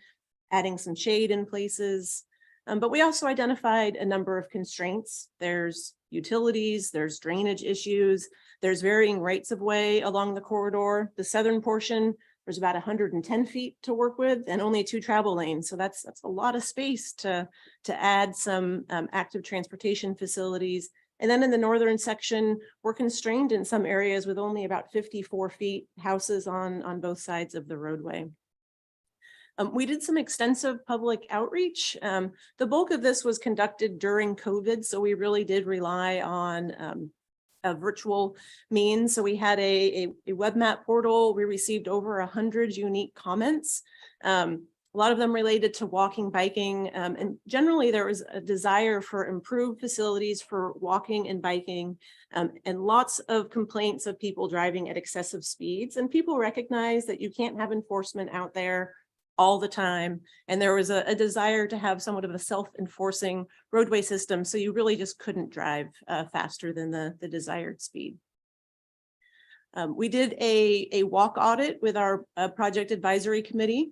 adding some shade in places. But we also identified a number of constraints. There's utilities, there's drainage issues, there's varying rights of way along the corridor. The southern portion, there's about 110 feet to work with and only 2 travel lanes. So that's a lot of space to add some active transportation facilities. And then in the northern section, we're constrained in some areas with only about 54 feet houses on both sides of the roadway. We did some extensive public outreach. The bulk of this was conducted during COVID, so we really did rely on a virtual means. So we had a web map portal. We received over 100 unique comments. A lot of them related to walking, biking, and generally there was a desire for improved facilities for walking and biking, and lots of complaints of people driving at excessive speeds. And people recognize that you can't have enforcement out there all the time. And there was a desire to have somewhat of a self-enforcing roadway system. So you really just couldn't drive faster than the desired speed. We did a walk audit with our project advisory committee.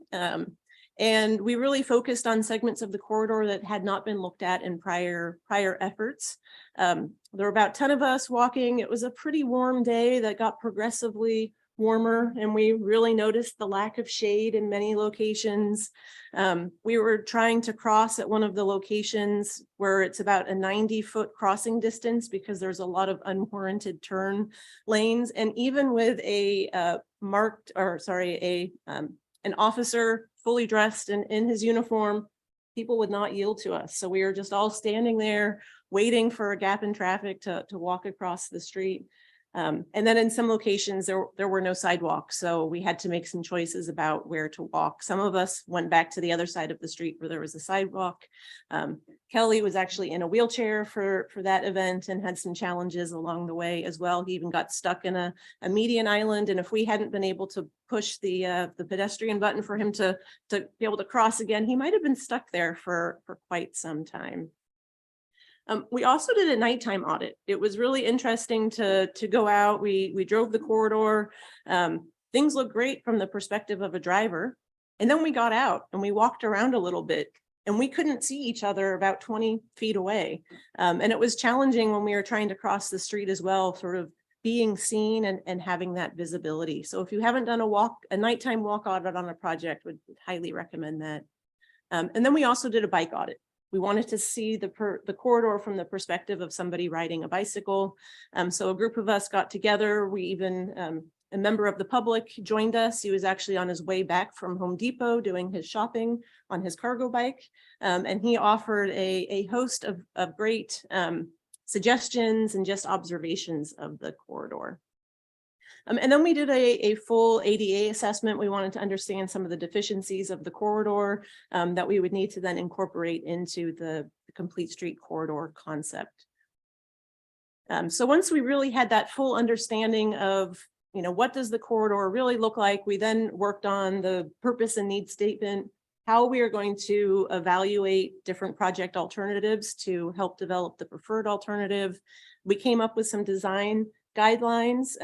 And we really focused on segments of the corridor that had not been looked at in prior efforts. There were about 10 of us walking. It was a pretty warm day that got progressively warmer, and we really noticed the lack of shade in many locations. We were trying to cross at one of the locations where it's about a 90-foot crossing distance because there's a lot of unwarranted turn lanes. And even with an officer fully dressed in his uniform, people would not yield to us. So we were just all standing there waiting for a gap in traffic to walk across the street. And then in some locations, there were no sidewalks. So we had to make some choices about where to walk. Some of us went back to the other side of the street where there was a sidewalk. Kelly was actually in a wheelchair for that event and had some challenges along the way as well. He even got stuck in a median island. And if we hadn't been able to push the pedestrian button for him to be able to cross again, he might've been stuck there for quite some time. We also did a nighttime audit. It was really interesting to go out. We drove the corridor. Things looked great from the perspective of a driver. And then we got out and we walked around a little bit and we couldn't see each other about 20 feet away. And it was challenging when we were trying to cross the street as well, sort of being seen and having that visibility. So if you haven't done a nighttime walk audit on a project, would highly recommend that. And then we also did a bike audit. We wanted to see the corridor from the perspective of somebody riding a bicycle. So a group of us got together. We even, a member of the public joined us. He was actually on his way back from Home Depot doing his shopping on his cargo bike. And he offered a host of great suggestions and just observations of the corridor. And then we did a full ADA assessment. We wanted to understand some of the deficiencies of the corridor that we would need to then incorporate into the complete street corridor concept. So once we really had that full understanding of, what does the corridor really look like, we then worked on the purpose and need statement, how we are going to evaluate different project alternatives to help develop the preferred alternative. We came up with some design guidelines,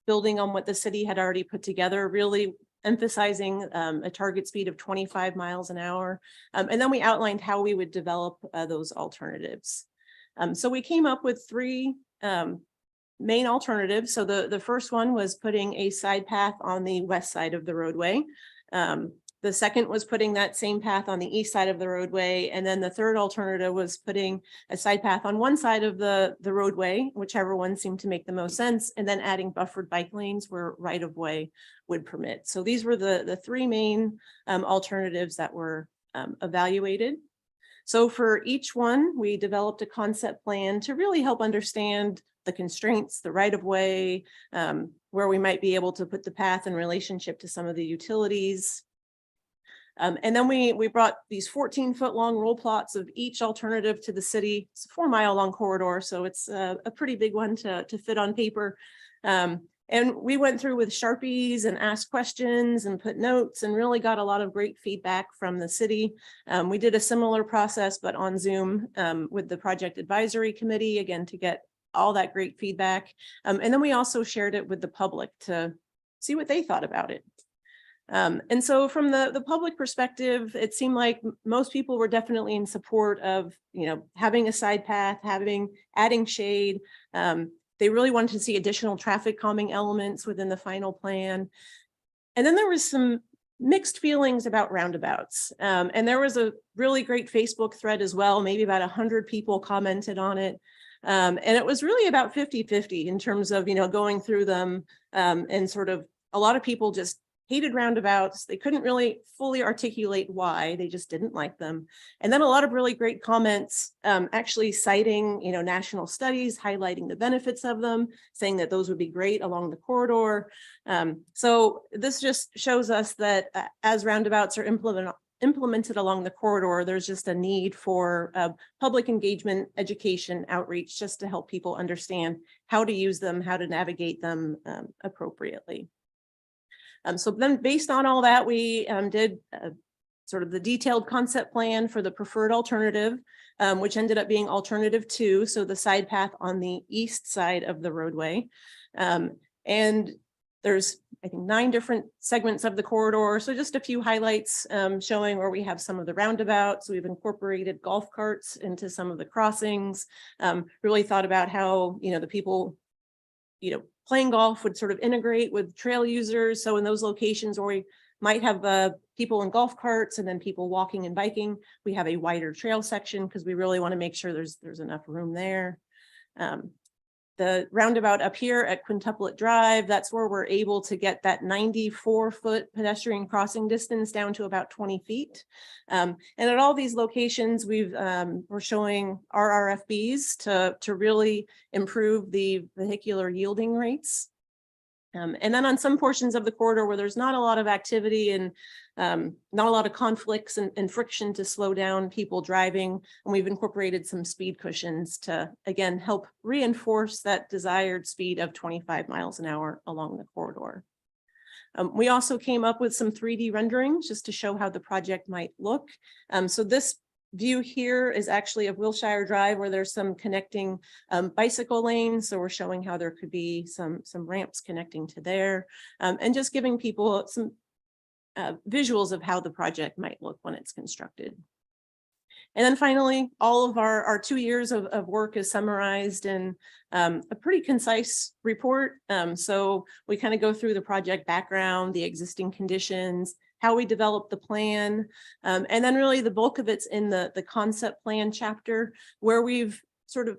building on what the city had already put together, really emphasizing a target speed of 25 miles an hour. And then we outlined how we would develop those alternatives. So we came up with three main alternatives. So the first one was putting a side path on the west side of the roadway. The second was putting that same path on the east side of the roadway. And then the third alternative was putting a side path on one side of the roadway, whichever one seemed to make the most sense, and then adding buffered bike lanes where right of way would permit. So these were the three main alternatives that were evaluated. So for each one, we developed a concept plan to really help understand the constraints, the right of way, where we might be able to put the path in relationship to some of the utilities. And then we brought these 14-foot long roll plots of each alternative to the city. It's a 4-mile long corridor, so it's a pretty big one to fit on paper. And we went through with Sharpies and asked questions and put notes and really got a lot of great feedback from the city. We did a similar process, but on Zoom with the project advisory committee, again, to get all that great feedback. And then we also shared it with the public to see what they thought about it. And so from the public perspective, it seemed like most people were definitely in support of, having a side path, adding shade. They really wanted to see additional traffic calming elements within the final plan. And then there was some mixed feelings about roundabouts. And there was a really great Facebook thread as well. Maybe about 100 people commented on it. And it was really about 50-50 in terms of, going through them and sort of a lot of people just hated roundabouts. They couldn't really fully articulate why, they just didn't like them. And then a lot of really great comments actually citing, national studies, highlighting the benefits of them, saying that those would be great along the corridor. So this just shows us that as roundabouts are implemented along the corridor, there's just a need for public engagement, education, outreach, just to help people understand how to use them, how to navigate them appropriately. So then based on all that, we did sort of the detailed concept plan for the preferred alternative, which ended up being alternative 2. So the side path on the east side of the roadway. And there's, I think, 9 different segments of the corridor. So just a few highlights showing where we have some of the roundabouts. We've incorporated golf carts into some of the crossings, really thought about how, the people, playing golf would sort of integrate with trail users. So in those locations where we might have people in golf carts and then people walking and biking, we have a wider trail section because we really want to make sure there's enough room there. The roundabout up here at Quintuplet Drive, that's where we're able to get that 94-foot pedestrian crossing distance down to about 20 feet. And at all these locations, we're showing RRFBs to really improve the vehicular yielding rates. And then on some portions of the corridor where there's not a lot of activity and not a lot of conflicts and friction to slow down people driving, and we've incorporated some speed cushions to, again, help reinforce that desired speed of 25 miles an hour along the corridor. We also came up with some 3D renderings just to show how the project might look. So this view here is actually of Wilshire Drive, where there's some connecting bicycle lanes. So we're showing how there could be some ramps connecting to there, and just giving people some visuals of how the project might look when it's constructed. And then finally, all of our 2 years of work is summarized in a pretty concise report. So we kind of go through the project background, the existing conditions, how we developed the plan, and then really the bulk of it's in the concept plan chapter, where we've sort of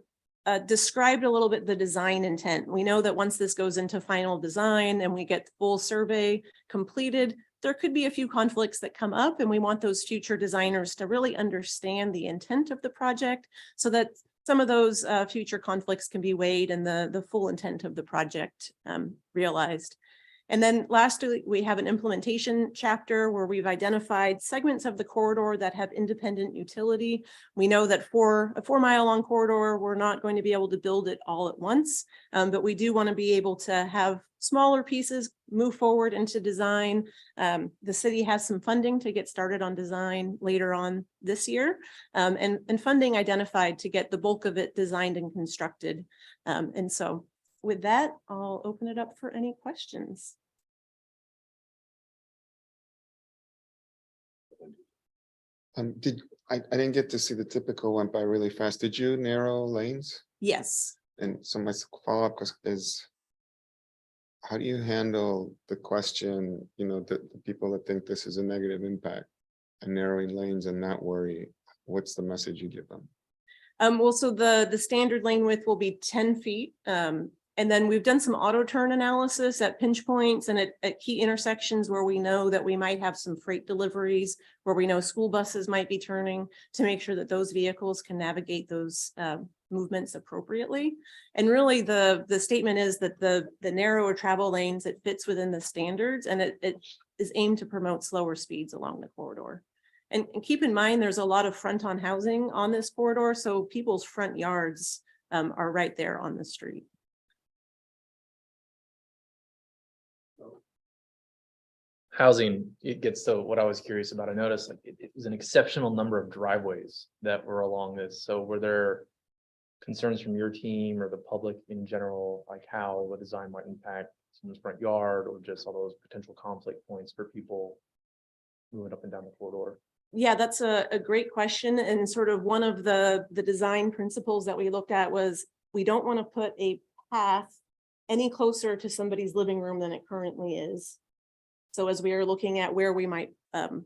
described a little bit the design intent. We know that once this goes into final design and we get the full survey completed, there could be a few conflicts that come up, and we want those future designers to really understand the intent of the project so that some of those future conflicts can be weighed and the full intent of the project realized. And then lastly, we have an implementation chapter where we've identified segments of the corridor that have independent utility. We know that for a 4-mile long corridor, we're not going to be able to build it all at once, but we do want to be able to have smaller pieces move forward into design. The city has some funding to get started on design later on this year, and funding identified to get the bulk of it designed and constructed. And so with that, I'll open it up for any questions. I didn't get to see the typical went by really fast. Did you narrow lanes? Yes. And so my follow-up is, how do you handle the question, the people that think this is a negative impact and narrowing lanes and not worry? What's the message you give them? Well, so the standard lane width will be 10 feet. And then we've done some auto turn analysis at pinch points and at key intersections where we know that we might have some freight deliveries, where we know school buses might be turning, to make sure that those vehicles can navigate those movements appropriately. And really the statement is that the narrower travel lanes, it fits within the standards, and it is aimed to promote slower speeds along the corridor. And keep in mind, there's a lot of front-on housing on this corridor, so people's front yards are right there on the street. Housing, it gets to what I was curious about. I noticed like it was an exceptional number of driveways that were along this. So were there concerns from your team or the public in general, like how the design might impact someone's front yard, or just all those potential conflict points for people moving up and down the corridor? Yeah, that's a great question. And sort of one of the design principles that we looked at was we don't want to put a path any closer to somebody's living room than it currently is. So as we are looking at where we might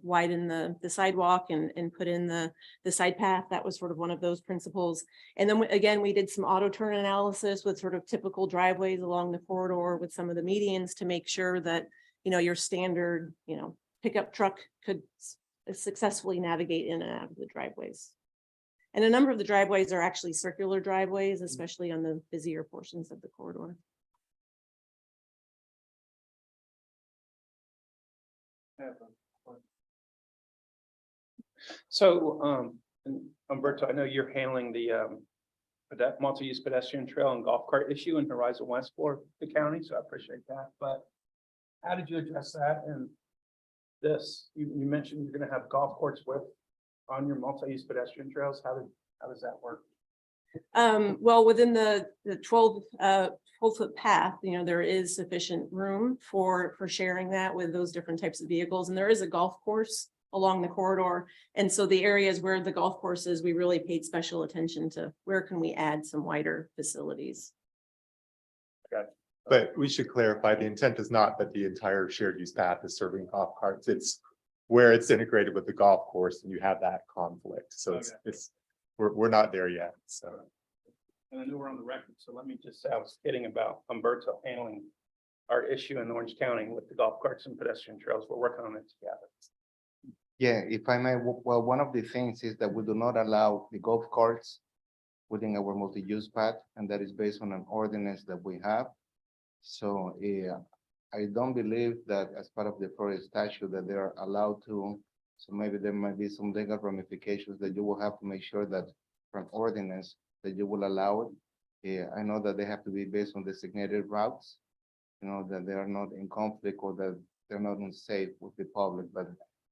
widen the sidewalk and put in the side path, that was sort of one of those principles. And then again, we did some auto turn analysis with sort of typical driveways along the corridor with some of the medians to make sure that, your standard, pickup truck could successfully navigate in and out of the driveways. And a number of the driveways are actually circular driveways, especially on the busier portions of the corridor. So, Umberto, I know you're handling the multi-use pedestrian trail and golf cart issue in Horizon West for the county, so I appreciate that. But how did you address that? And this, you mentioned you're going to have golf courts on your multi-use pedestrian trails. How does that work? Well, within the 12-foot path, there is sufficient room for sharing that with those different types of vehicles. And there is a golf course along the corridor. And so the areas where the golf course is, we really paid special attention to where can we add some wider facilities. But we should clarify, the intent is not that the entire shared use path is serving golf carts. It's where it's integrated with the golf course and you have that conflict. So we're not there yet, so. And I know we're on the record, so let me just say I was kidding about Umberto handling our issue in Orange County with the golf carts and pedestrian trails. We're working on it together. Yeah, if I may, well, one of the things is that we do not allow the golf carts within our multi-use path, and that is based on an ordinance that we have. So I don't believe that as part of the Florida statute that they are allowed to. So maybe there might be some legal ramifications that you will have to make sure that from ordinance that you will allow it. Yeah, I know that they have to be based on designated routes, that they are not in conflict or that they're not unsafe with the public, but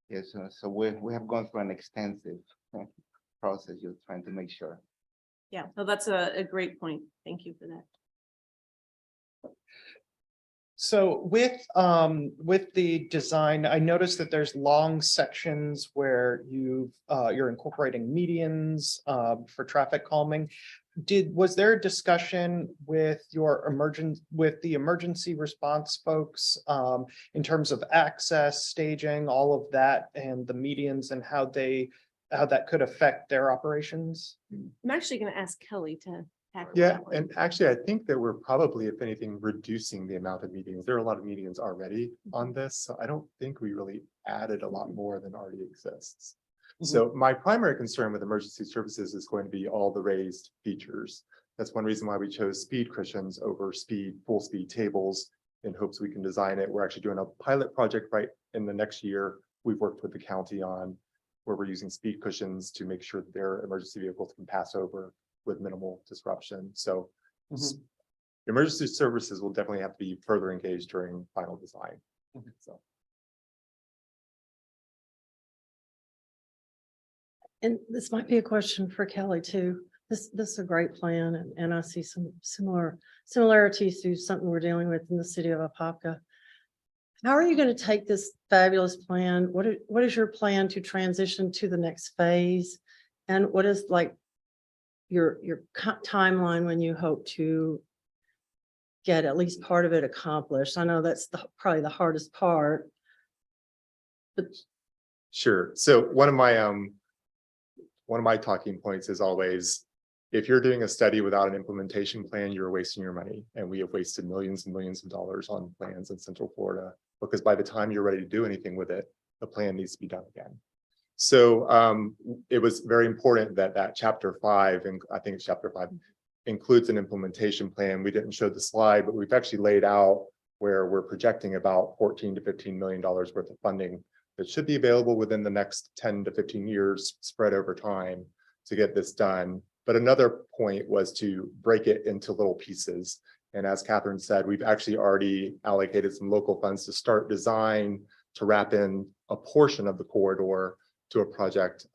yes, so we have gone through an extensive process. You're trying to make sure. Yeah, so that's a great point. Thank you for that. So with the design, I noticed that there's long sections where you're incorporating medians for traffic calming. Was there a discussion with the emergency response folks in terms of access, staging, all of that, and the medians and how that could affect their operations? I'm actually going to ask Kelly to tackle Yeah, that one. and actually, I think that we're probably, if anything, reducing the amount of medians. There are a lot of medians already on this, so I don't think we really added a lot more than already exists. So my primary concern with emergency services is going to be all the raised features. That's one reason why we chose speed cushions over full speed tables in hopes we can design it. We're actually doing a pilot project right in the next year. We've worked with the county on where we're using speed cushions to make sure that their emergency vehicles can pass over with minimal disruption. So emergency services will definitely have to be further engaged during final design. So. And this might be a question for Kelly too. This is a great plan and I see some similarities to something we're dealing with in the city of Apopka. How are you going to take this fabulous plan? What is your plan to transition to the next phase? And what is like your timeline when you hope to get at least part of it accomplished? I know that's probably the hardest part. But Sure. So one of my talking points is always, if you're doing a study without an implementation plan, you're wasting your money. And we have wasted millions and millions of dollars on plans in Central Florida, because by the time you're ready to do anything with it, the plan needs to be done again. So it was very important that chapter 5, and I think it's chapter 5, includes an implementation plan. We didn't show the slide, but we've actually laid out where we're projecting about $14 to $15 million worth of funding that should be available within the next 10 to 15 years spread over time to get this done. But another point was to break it into little pieces. And as Catherine said, we've actually already allocated some local funds to start design, to wrap in a portion of the corridor to a project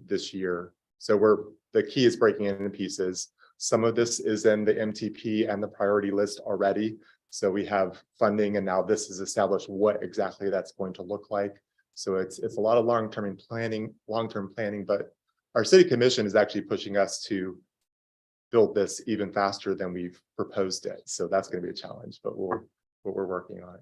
this year. So the key is breaking it into pieces. Some of this is in the MTP and the priority list already. So we have funding, and now this is established what exactly that's going to look like. So it's a lot of long-term planning, but our city commission is actually pushing us to build this even faster than we've proposed it. So that's going to be a challenge, but we're working on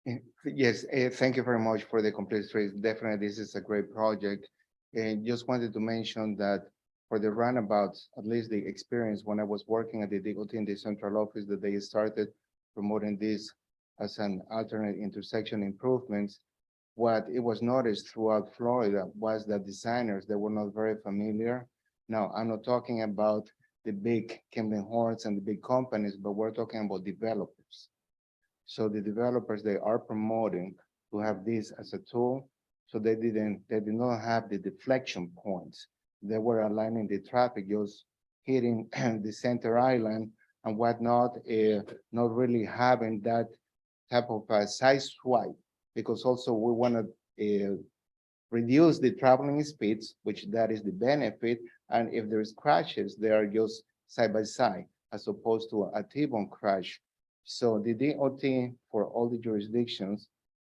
it. Yes, thank you very much for the complete streets. Definitely, this is a great project. And just wanted to mention that for the roundabouts, at least the experience when I was working at the DOT in the central office, that they started promoting this as an alternate intersection improvements. What it was noticed throughout Florida was that designers, they were not very familiar. Now, I'm not talking about the big Kimberly Horns and the big companies, but we're talking about developers. So the developers, they are promoting to have this as a tool. So they did not have the deflection points. They were aligning the traffic, just hitting the center island and whatnot, not really having that type of side swipe, because also we want to reduce the traveling speeds, which that is the benefit. And if there's crashes, they are just side by side, as opposed to a T-bone crash. So the DOT for all the jurisdictions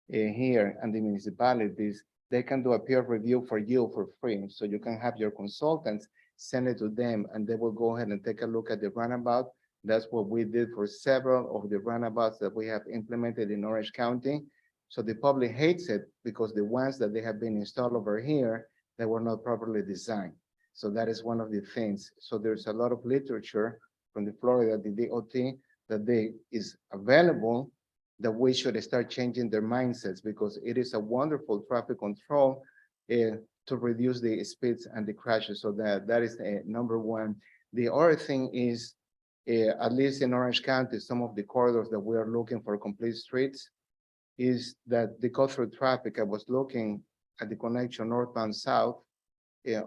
here and the municipalities, they can do a peer review for you for free. So you can have your consultants send it to them and they will go ahead and take a look at the runabout. That's what we did for several of the runabouts that we have implemented in Orange County. So the public hates it because the ones that they have been installed over here, they were not properly designed. So that is one of the things. So there's a lot of literature from the Florida, the DOT, that is available, that we should start changing their mindsets, because it is a wonderful traffic control to reduce the speeds and the crashes. So that is number one. The other thing is, at least in Orange County, some of the corridors that we are looking for complete streets is that the cut-through traffic. I was looking at the connection northbound south.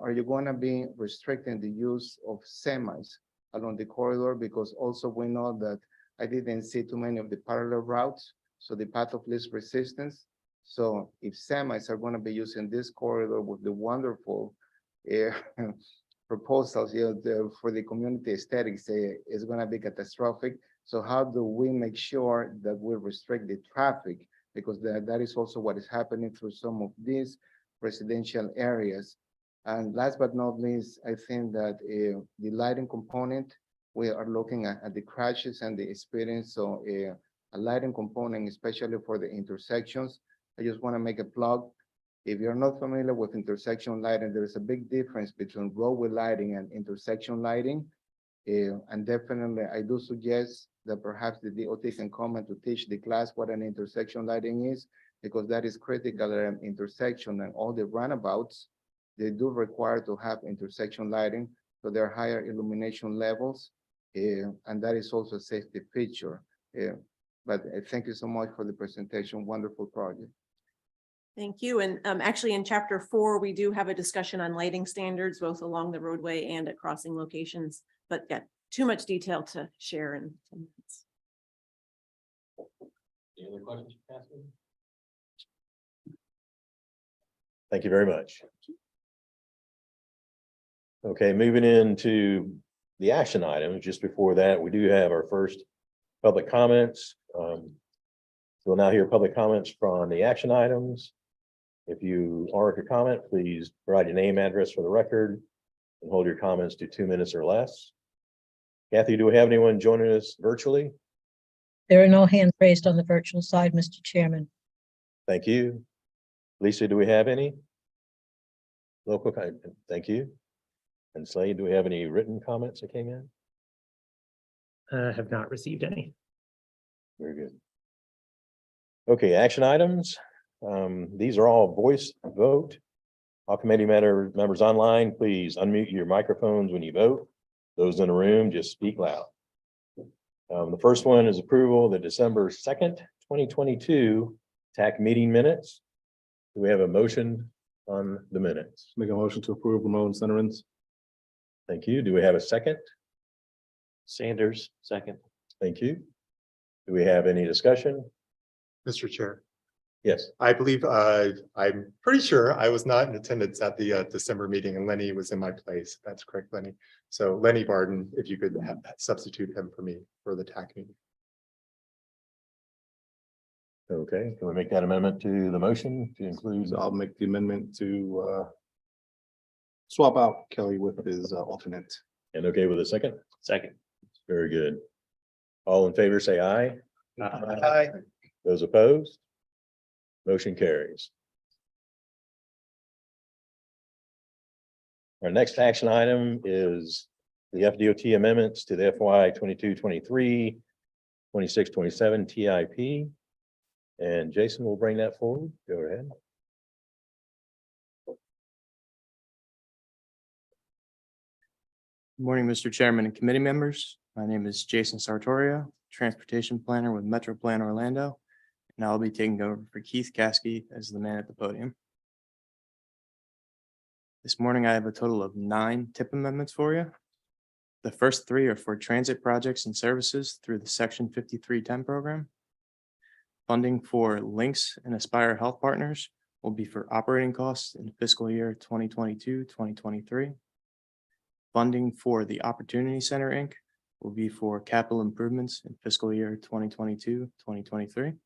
Are you going to be restricting the use of semis along the corridor? Because also we know that I didn't see too many of the parallel routes, so the path of least resistance. So if semis are going to be using this corridor with the wonderful proposals for the community aesthetics, it's going to be catastrophic. So how do we make sure that we restrict the traffic? Because that is also what is happening through some of these residential areas. And last but not least, I think that the lighting component, we are looking at the crashes and the experience. So a lighting component, especially for the intersections. I just want to make a plug. If you're not familiar with intersection lighting, there is a big difference between roadway lighting and intersection lighting. And definitely, I do suggest that perhaps the DOT can come and to teach the class what an intersection lighting is, because that is critical at an intersection, and all the runabouts, they do require to have intersection lighting, so there are higher illumination levels, and that is also a safety feature. But thank you so much for the presentation. Wonderful project. Thank you. And actually in chapter 4, we do have a discussion on lighting standards, both along the roadway and at crossing locations, but yeah, too much detail to share in 10 minutes. Any other questions, Catherine? Thank you very much. Okay, moving into the action items. Just before that, we do have our first public comments. We'll now hear public comments from the action items. If you are to comment, please provide your name, address for the record, and hold your comments to 2 minutes or less. Kathy, do we have anyone joining us virtually? There are no hands raised on the virtual side, Mr. Chairman. Thank you. Lisa, do we have any? Local, thank you. And Slade, do we have any written comments that came in? Have not received any. Very good. Okay, action items. These are all voice vote. All committee members online, please unmute your microphones when you vote. Those in the room, just speak loud. The first one is approval of the December 2nd, 2022 TAC meeting minutes. Do we have a motion on the minutes? Make a motion to approve Ramon Centerins. Thank you. Do we have a second? Sanders, second. Thank you. Do we have any discussion? Mr. Chair, Yes. I believe, I'm pretty sure I was not in attendance at the December meeting, and Lenny was in my place. That's correct, Lenny. So Lenny Barden, if you could substitute him for me for the TAC meeting. Okay, can we make that amendment to the motion to include? So I'll make the amendment to swap out Kelly with his alternate. And okay with a second? Second. Very good. All in favor, say aye. Aye. Those opposed? Motion carries. Our next action item is the FDOT amendments to the FY 22-23, 26-27 TIP. And Jason will bring that forward. Go ahead. Good morning, Mr. Chairman and committee members. My name is Jason Sartoria, Transportation Planner with Metro Plan Orlando, and I'll be taking over for Keith Caskey as the man at the podium. This morning, I have a total of 9 TIP amendments for you. The first 3 are for transit projects and services through the Section 5310 program. Funding for Links and Aspire Health Partners will be for operating costs in fiscal year 2022-2023. Funding for the Opportunity Center, Inc. will be for capital improvements in fiscal year 2022-2023.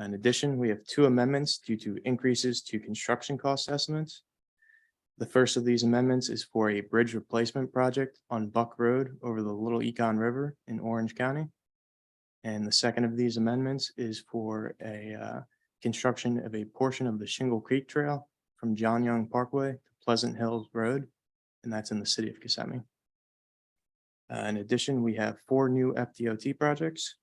In addition, we have 2 amendments due to increases to construction cost estimates. The first of these amendments is for a bridge replacement project on Buck Road over the Little Econ River in Orange County. And the second of these amendments is for a construction of a portion of the Shingle Creek Trail from John Young Parkway to Pleasant Hills Road, and that's in the city of Kissimmee. In addition, we have 4 new FDOT projects.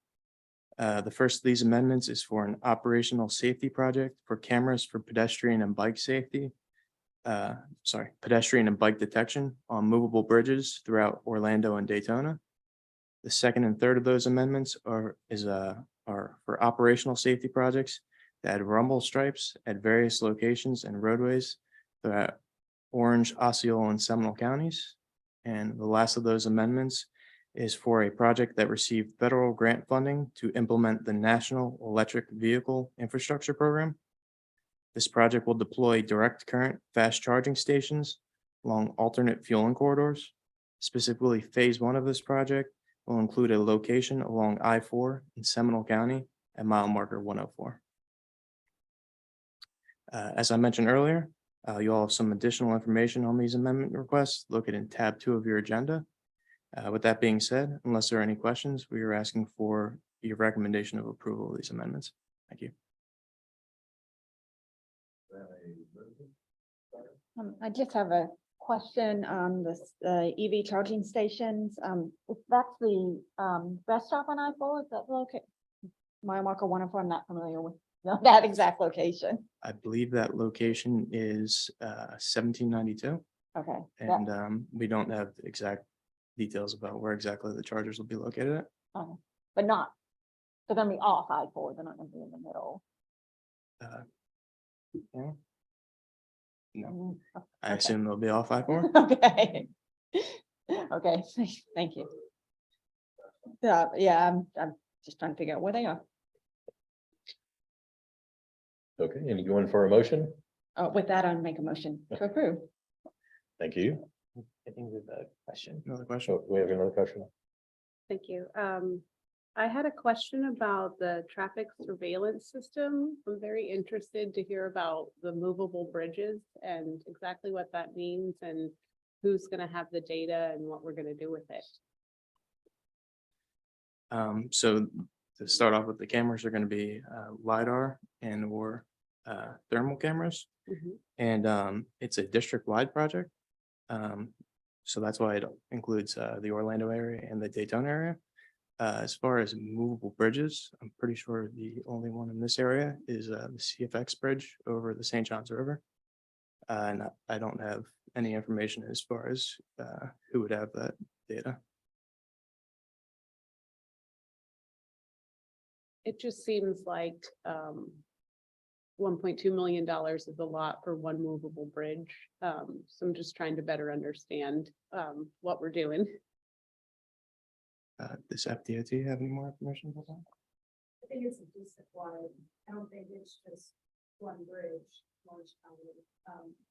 The first of these amendments is for an operational safety project for cameras for pedestrian and bike safety. Pedestrian and bike detection on movable bridges throughout Orlando and Daytona. The second and third of those amendments are for operational safety projects that add rumble stripes at various locations and roadways throughout Orange, Osceola, and Seminole counties. And the last of those amendments is for a project that received federal grant funding to implement the National Electric Vehicle Infrastructure Program. This project will deploy direct current fast charging stations along alternate fueling corridors. Specifically, phase 1 of this project will include a location along I-4 in Seminole County at mile marker 104. As I mentioned earlier, you all have some additional information on these amendment requests located in tab 2 of your agenda. With that being said, unless there are any questions, we are asking for your recommendation of approval of these amendments. Thank you. I just have a question on this EV charging stations. If that's the best stop on I-4, is that the location? Mile marker 104, I'm not familiar with that exact location. I believe that location is 1792. Okay. And we don't have exact details about where exactly the chargers will be located at. But not, they're gonna be off I-4, they're not gonna be in the middle. Yeah. No, Mm, I okay. assume they'll be off I-4. Okay. Okay, thank you. Yeah, I'm just trying to figure out where they are. Okay, and you going for a motion? With that, I'll make a motion to approve. Thank you. I think with the question. Another question. So we have another question. Thank you. I had a question about the traffic surveillance system. I'm very interested to hear about the movable bridges and exactly what that means and who's going to have the data and what we're going to do with it. So to start off with, the cameras are going to be LiDAR and or thermal cameras. And it's a district-wide project. So that's why it includes the Orlando area and the Daytona area. As far as movable bridges, I'm pretty sure the only one in this area is the CFX bridge over the St. Johns River. And I don't have any information as far as who would have that data. It just seems like $1.2 million is a lot for one movable bridge. So I'm just trying to better understand what we're doing. Does FDOT have any more information about that? I think it's a decent wide. I don't think it's just one bridge, Orange County.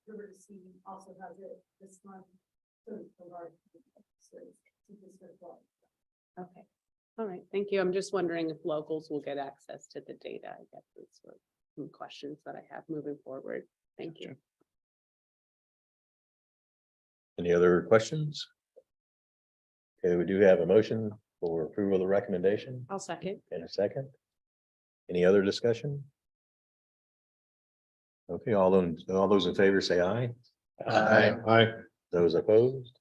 River to Sea also has it this month. So it's a large. So it's a decent wide. Okay. All right. Thank you. I'm just wondering if locals will get access to the data. I guess that's what some questions that I have moving forward. Thank you. Any other questions? Okay, we do have a motion for approval of the recommendation I'll second. in a second. Any other discussion? Okay, all those in favor say aye. Aye. Those opposed?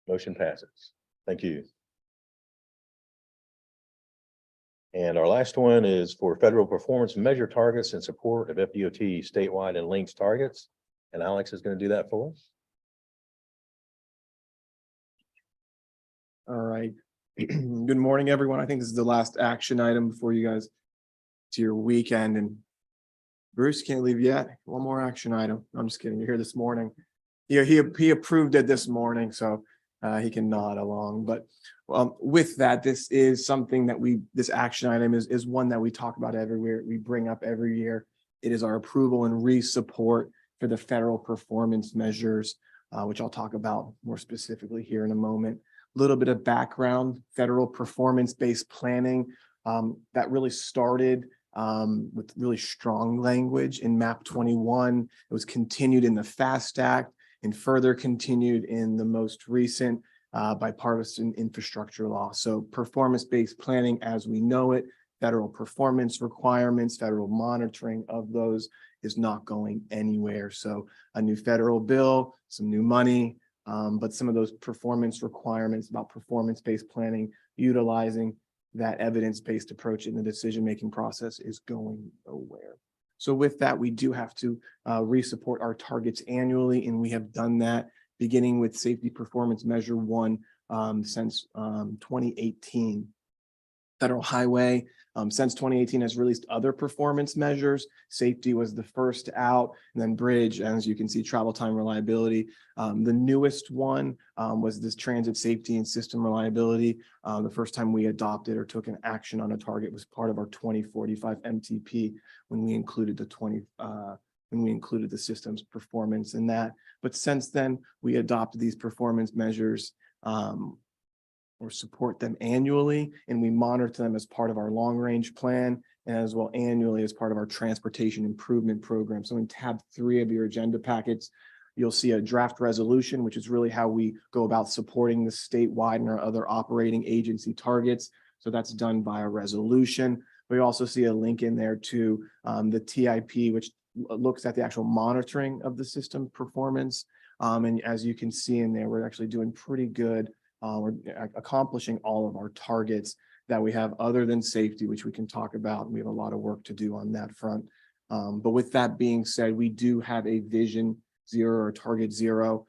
Motion passes. Thank you. And our last one is for federal performance measure targets in support of FDOT statewide and links targets. And Alex is going to do that for us. All right. Good morning, everyone. I think this is the last action item before you guys to your weekend, and Bruce can't leave yet. One more action item. I'm just kidding. You're here this morning. Yeah, he approved it this morning, so he can nod along. But with that, this is something that this action item is one that we talk about everywhere. We bring up every year. It is our approval and re-support for the federal performance measures, which I'll talk about more specifically here in a moment. Little bit of background: federal performance-based planning that really started with really strong language in MAP 21. It was continued in the FAST Act and further continued in the most recent bipartisan infrastructure law. So performance-based planning as we know it, federal performance requirements, federal monitoring of those is not going anywhere. So a new federal bill, some new money, but some of those performance requirements about performance-based planning, utilizing that evidence-based approach in the decision-making process is going nowhere. So with that, we do have to re-support our targets annually, and we have done that beginning with Safety Performance Measure 1 since 2018. Federal Highway, since 2018, has released other performance measures. Safety was the first out, and then Bridge, as you can see, travel time reliability. The newest one was this transit safety and system reliability. The first time we adopted or took an action on a target was part of our 2045 MTP when we included the system's performance in that. But since then, we adopted these performance measures or support them annually, and we monitor them as part of our long-range plan and as well annually as part of our transportation improvement program. So in tab 3 of your agenda packets, you'll see a draft resolution, which is really how we go about supporting the statewide and our other operating agency targets. So that's done by a resolution. We also see a link in there to the TIP, which looks at the actual monitoring of the system performance. And as you can see in there, we're actually doing pretty good. We're accomplishing all of our targets that we have other than safety, which we can talk about. We have a lot of work to do on that front. But with that being said, we do have a vision zero or target zero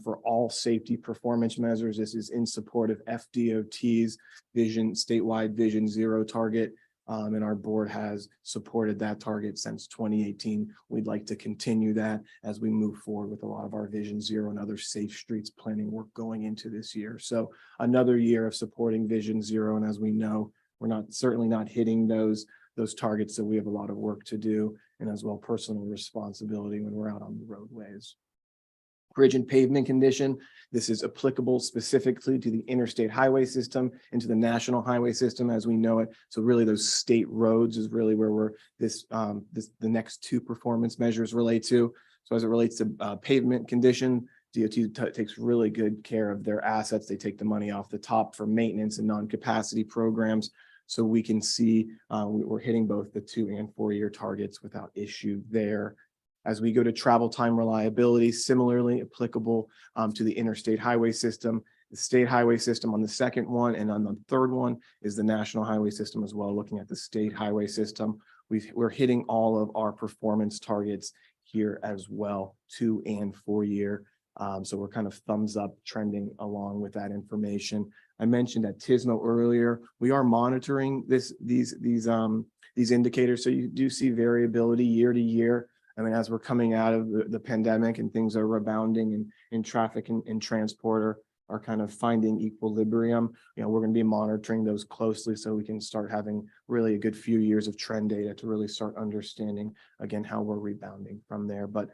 for all safety performance measures. This is in support of FDOT's statewide vision zero target. And our board has supported that target since 2018. We'd like to continue that as we move forward with a lot of our Vision Zero and other safe streets planning work going into this year. So another year of supporting Vision Zero. And as we know, we're certainly not hitting those targets. So we have a lot of work to do, and as well personal responsibility when we're out on the roadways. Bridge and pavement condition. This is applicable specifically to the interstate highway system and to the national highway system as we know it. So really those state roads is really where the next two performance measures relate to. So as it relates to pavement condition, DOT takes really good care of their assets. They take the money off the top for maintenance and non-capacity programs. So we can see we're hitting both the 2 and 4 year targets without issue there. As we go to travel time reliability, similarly applicable to the interstate highway system, the state highway system on the second one, and on the third one is the national highway system as well, looking at the state highway system. We're hitting all of our performance targets here as well, 2 and 4 year. So we're kind of thumbs up trending along with that information. I mentioned at TISMO earlier, we are monitoring these indicators. So you do see variability year to year. I mean, as we're coming out of the pandemic and things are rebounding and traffic and transport are kind of finding equilibrium, we're going to be monitoring those closely so we can start having really a good few years of trend data to really start understanding again how we're rebounding from there. But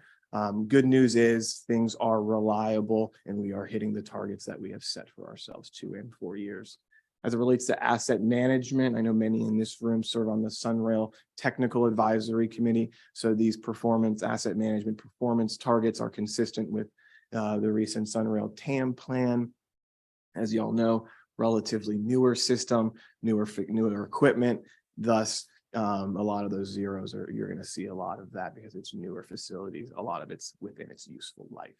good news is things are reliable and we are hitting the targets that we have set for ourselves 2 and 4 years. As it relates to asset management, I know many in this room serve on the Sunrail Technical Advisory Committee. So these asset management performance targets are consistent with the recent Sunrail TAM plan. As you all know, relatively newer system, newer equipment. Thus, a lot of those zeros you're going to see a lot of that because it's newer facilities. A lot of it's within its useful life.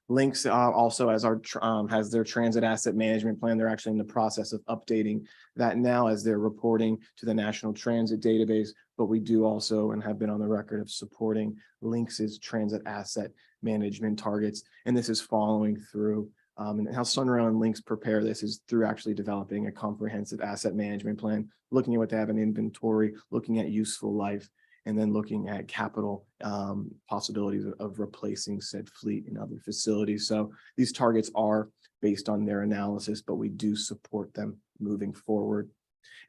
Links also has their transit asset management plan. They're actually in the process of updating that now as they're reporting to the National Transit Database. But we do also and have been on the record of supporting Links's transit asset management targets. And this is following through and how Sunrail and Links prepare this is through actually developing a comprehensive asset management plan, looking at what they have in inventory, looking at useful life, and then looking at capital possibilities of replacing said fleet in other facilities. So these targets are based on their analysis, but we do support them moving forward.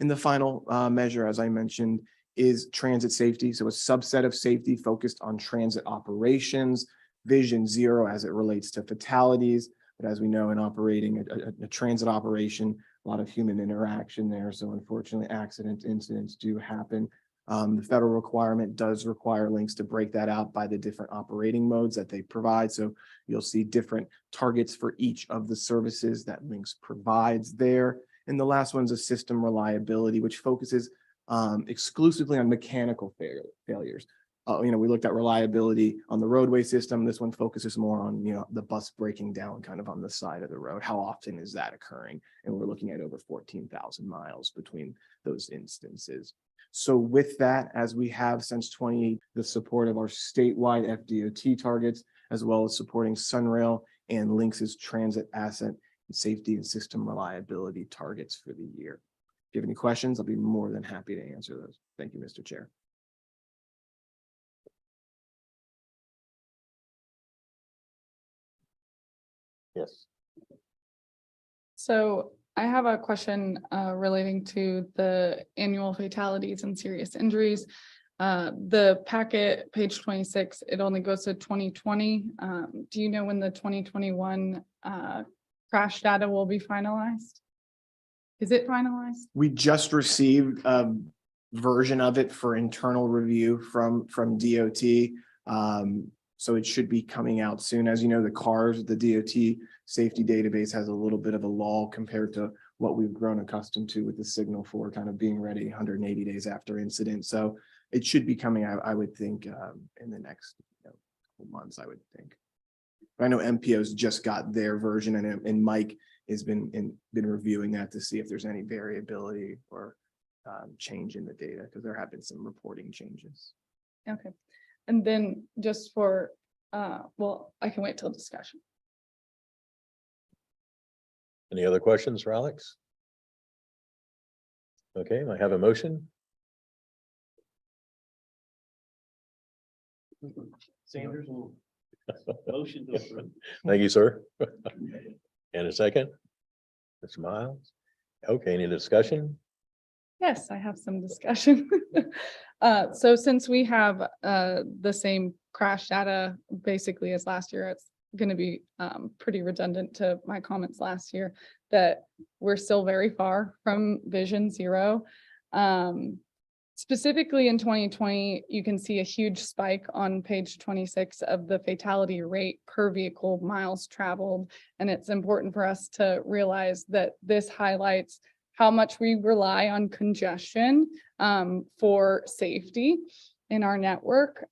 And the final measure, as I mentioned, is transit safety. So a subset of safety focused on transit operations, Vision Zero as it relates to fatalities. But as we know, in operating a transit operation, a lot of human interaction there. So unfortunately, incidents do happen. The federal requirement does require Links to break that out by the different operating modes that they provide. So you'll see different targets for each of the services that Links provides there. And the last one's a system reliability, which focuses exclusively on mechanical failures. We looked at reliability on the roadway system. This one focuses more on, the bus breaking down kind of on the side of the road. How often is that occurring? And we're looking at over 14,000 miles between those instances. So with that, as we have since 20, the support of our statewide FDOT targets, as well as supporting Sunrail and Links's transit asset and safety and system reliability targets for the year. If you have any questions, I'll be more than happy to answer those. Thank you, Mr. Chair. Yes. So I have a question relating to the annual fatalities and serious injuries. The packet, page 26, it only goes to 2020. Do you know when the 2021 crash data will be finalized? Is it finalized? We just received a version of it for internal review from DOT. So it should be coming out soon. As you know, the DOT safety database has a little bit of a lull compared to what we've grown accustomed to with the signal for kind of being ready 180 days after incident. So it should be coming out, I would think, in the next couple months, I would think. I know MPO's just got their version and Mike has been reviewing that to see if there's any variability or change in the data, because there have been some reporting changes. Okay, and then just for, well, I can wait till discussion. Any other questions for Alex? Okay, I have a motion. Sanders will. Motion to approve. Thank you, sir. And a second? Mr. Miles? Okay, any discussion? Yes, I have some discussion. So since we have the same crash data basically as last year, it's going to be pretty redundant to my comments last year that we're still very far from Vision Zero. Specifically in 2020, you can see a huge spike on page 26 of the fatality rate per vehicle miles traveled. And it's important for us to realize that this highlights how much we rely on congestion for safety in our network.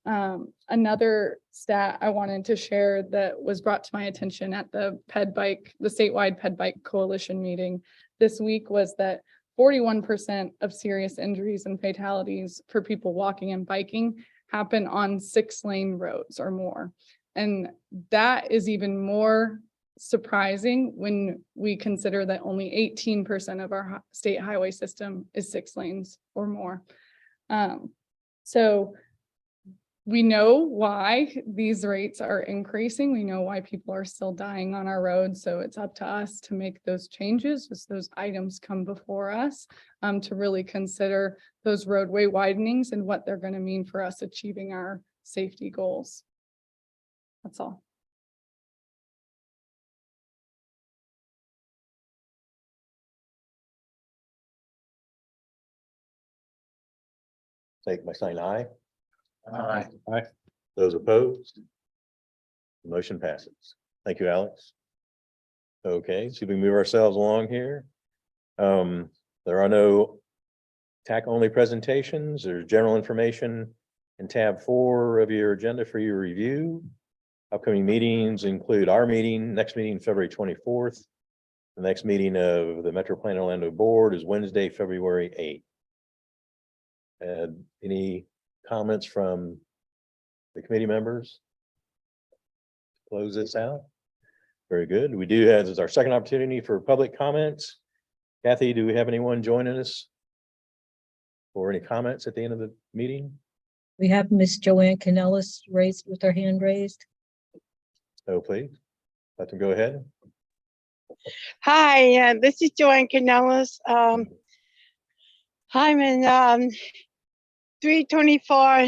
Another stat I wanted to share that was brought to my attention at the statewide Ped Bike Coalition meeting this week was that 41% of serious injuries and fatalities for people walking and biking happen on 6-lane roads or more. And that is even more surprising when we consider that only 18% of our state highway system is 6 lanes or more. So we know why these rates are increasing. We know why people are still dying on our roads. So it's up to us to make those changes as those items come before us, to really consider those roadway widenings and what they're going to mean for us achieving our safety goals. That's all. Take by saying aye. Aye. Aye. Those opposed? The motion passes. Thank you, Alex. Okay, so we move ourselves along here. There are no TAC only presentations. There's general information in tab 4 of your agenda for your review. Upcoming meetings include our meeting, next meeting, February 24th. The next meeting of the Metro Plan Orlando Board is Wednesday, February 8th. Any comments from the committee members? Close this out. Very good. We do have, this is our second opportunity for public comments. Kathy, do we have anyone joining us? Or any comments at the end of the meeting? We have Miss Joanne Canellis raised with her hand raised. Oh, please. Let them go ahead. Hi, this is Joanne Canellis. I'm in 324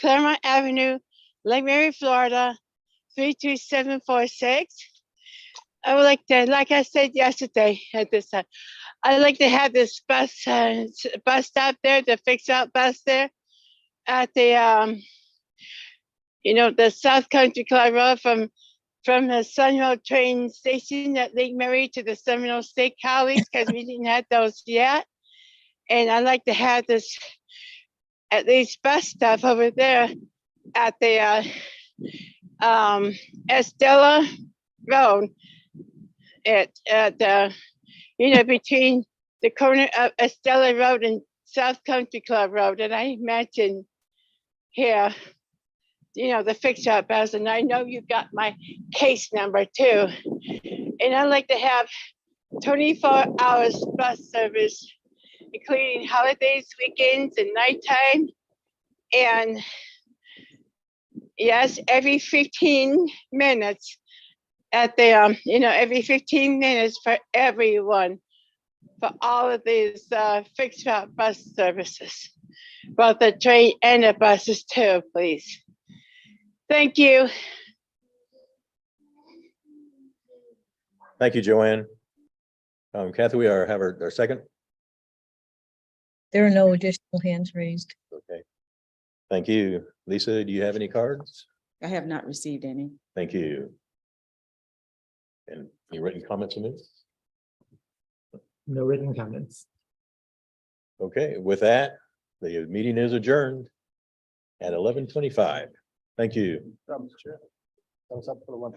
Claremont Avenue, Lake Mary, Florida, 32746. I would like to, like I said yesterday at this time, I'd like to have this bus stop there, the fix out bus there at the, the South Country Club Road from the Sunhill train station at Lake Mary to the Seminole State College, because we didn't have those yet. And I'd like to have this, at least bus stop over there at the Estella Road between the corner of Estella Road and South Country Club Road. And I mentioned here, the fix up bus, and I know you got my case number too. And I'd like to have 24 hours bus service, including holidays, weekends, and nighttime. And yes, every 15 minutes at the, every 15 minutes for everyone, for all of these fixed route bus services, both the train and the buses too, please. Thank you. Thank you, Joanne. Kathy, we have our second. There are no additional hands raised. Okay. Thank you. Lisa, do you have any cards? I have not received any. Thank you. And any written comments on this? No written comments. Okay, with that, the meeting is adjourned at 11:25. Thank you. Thumbs up for the lunch.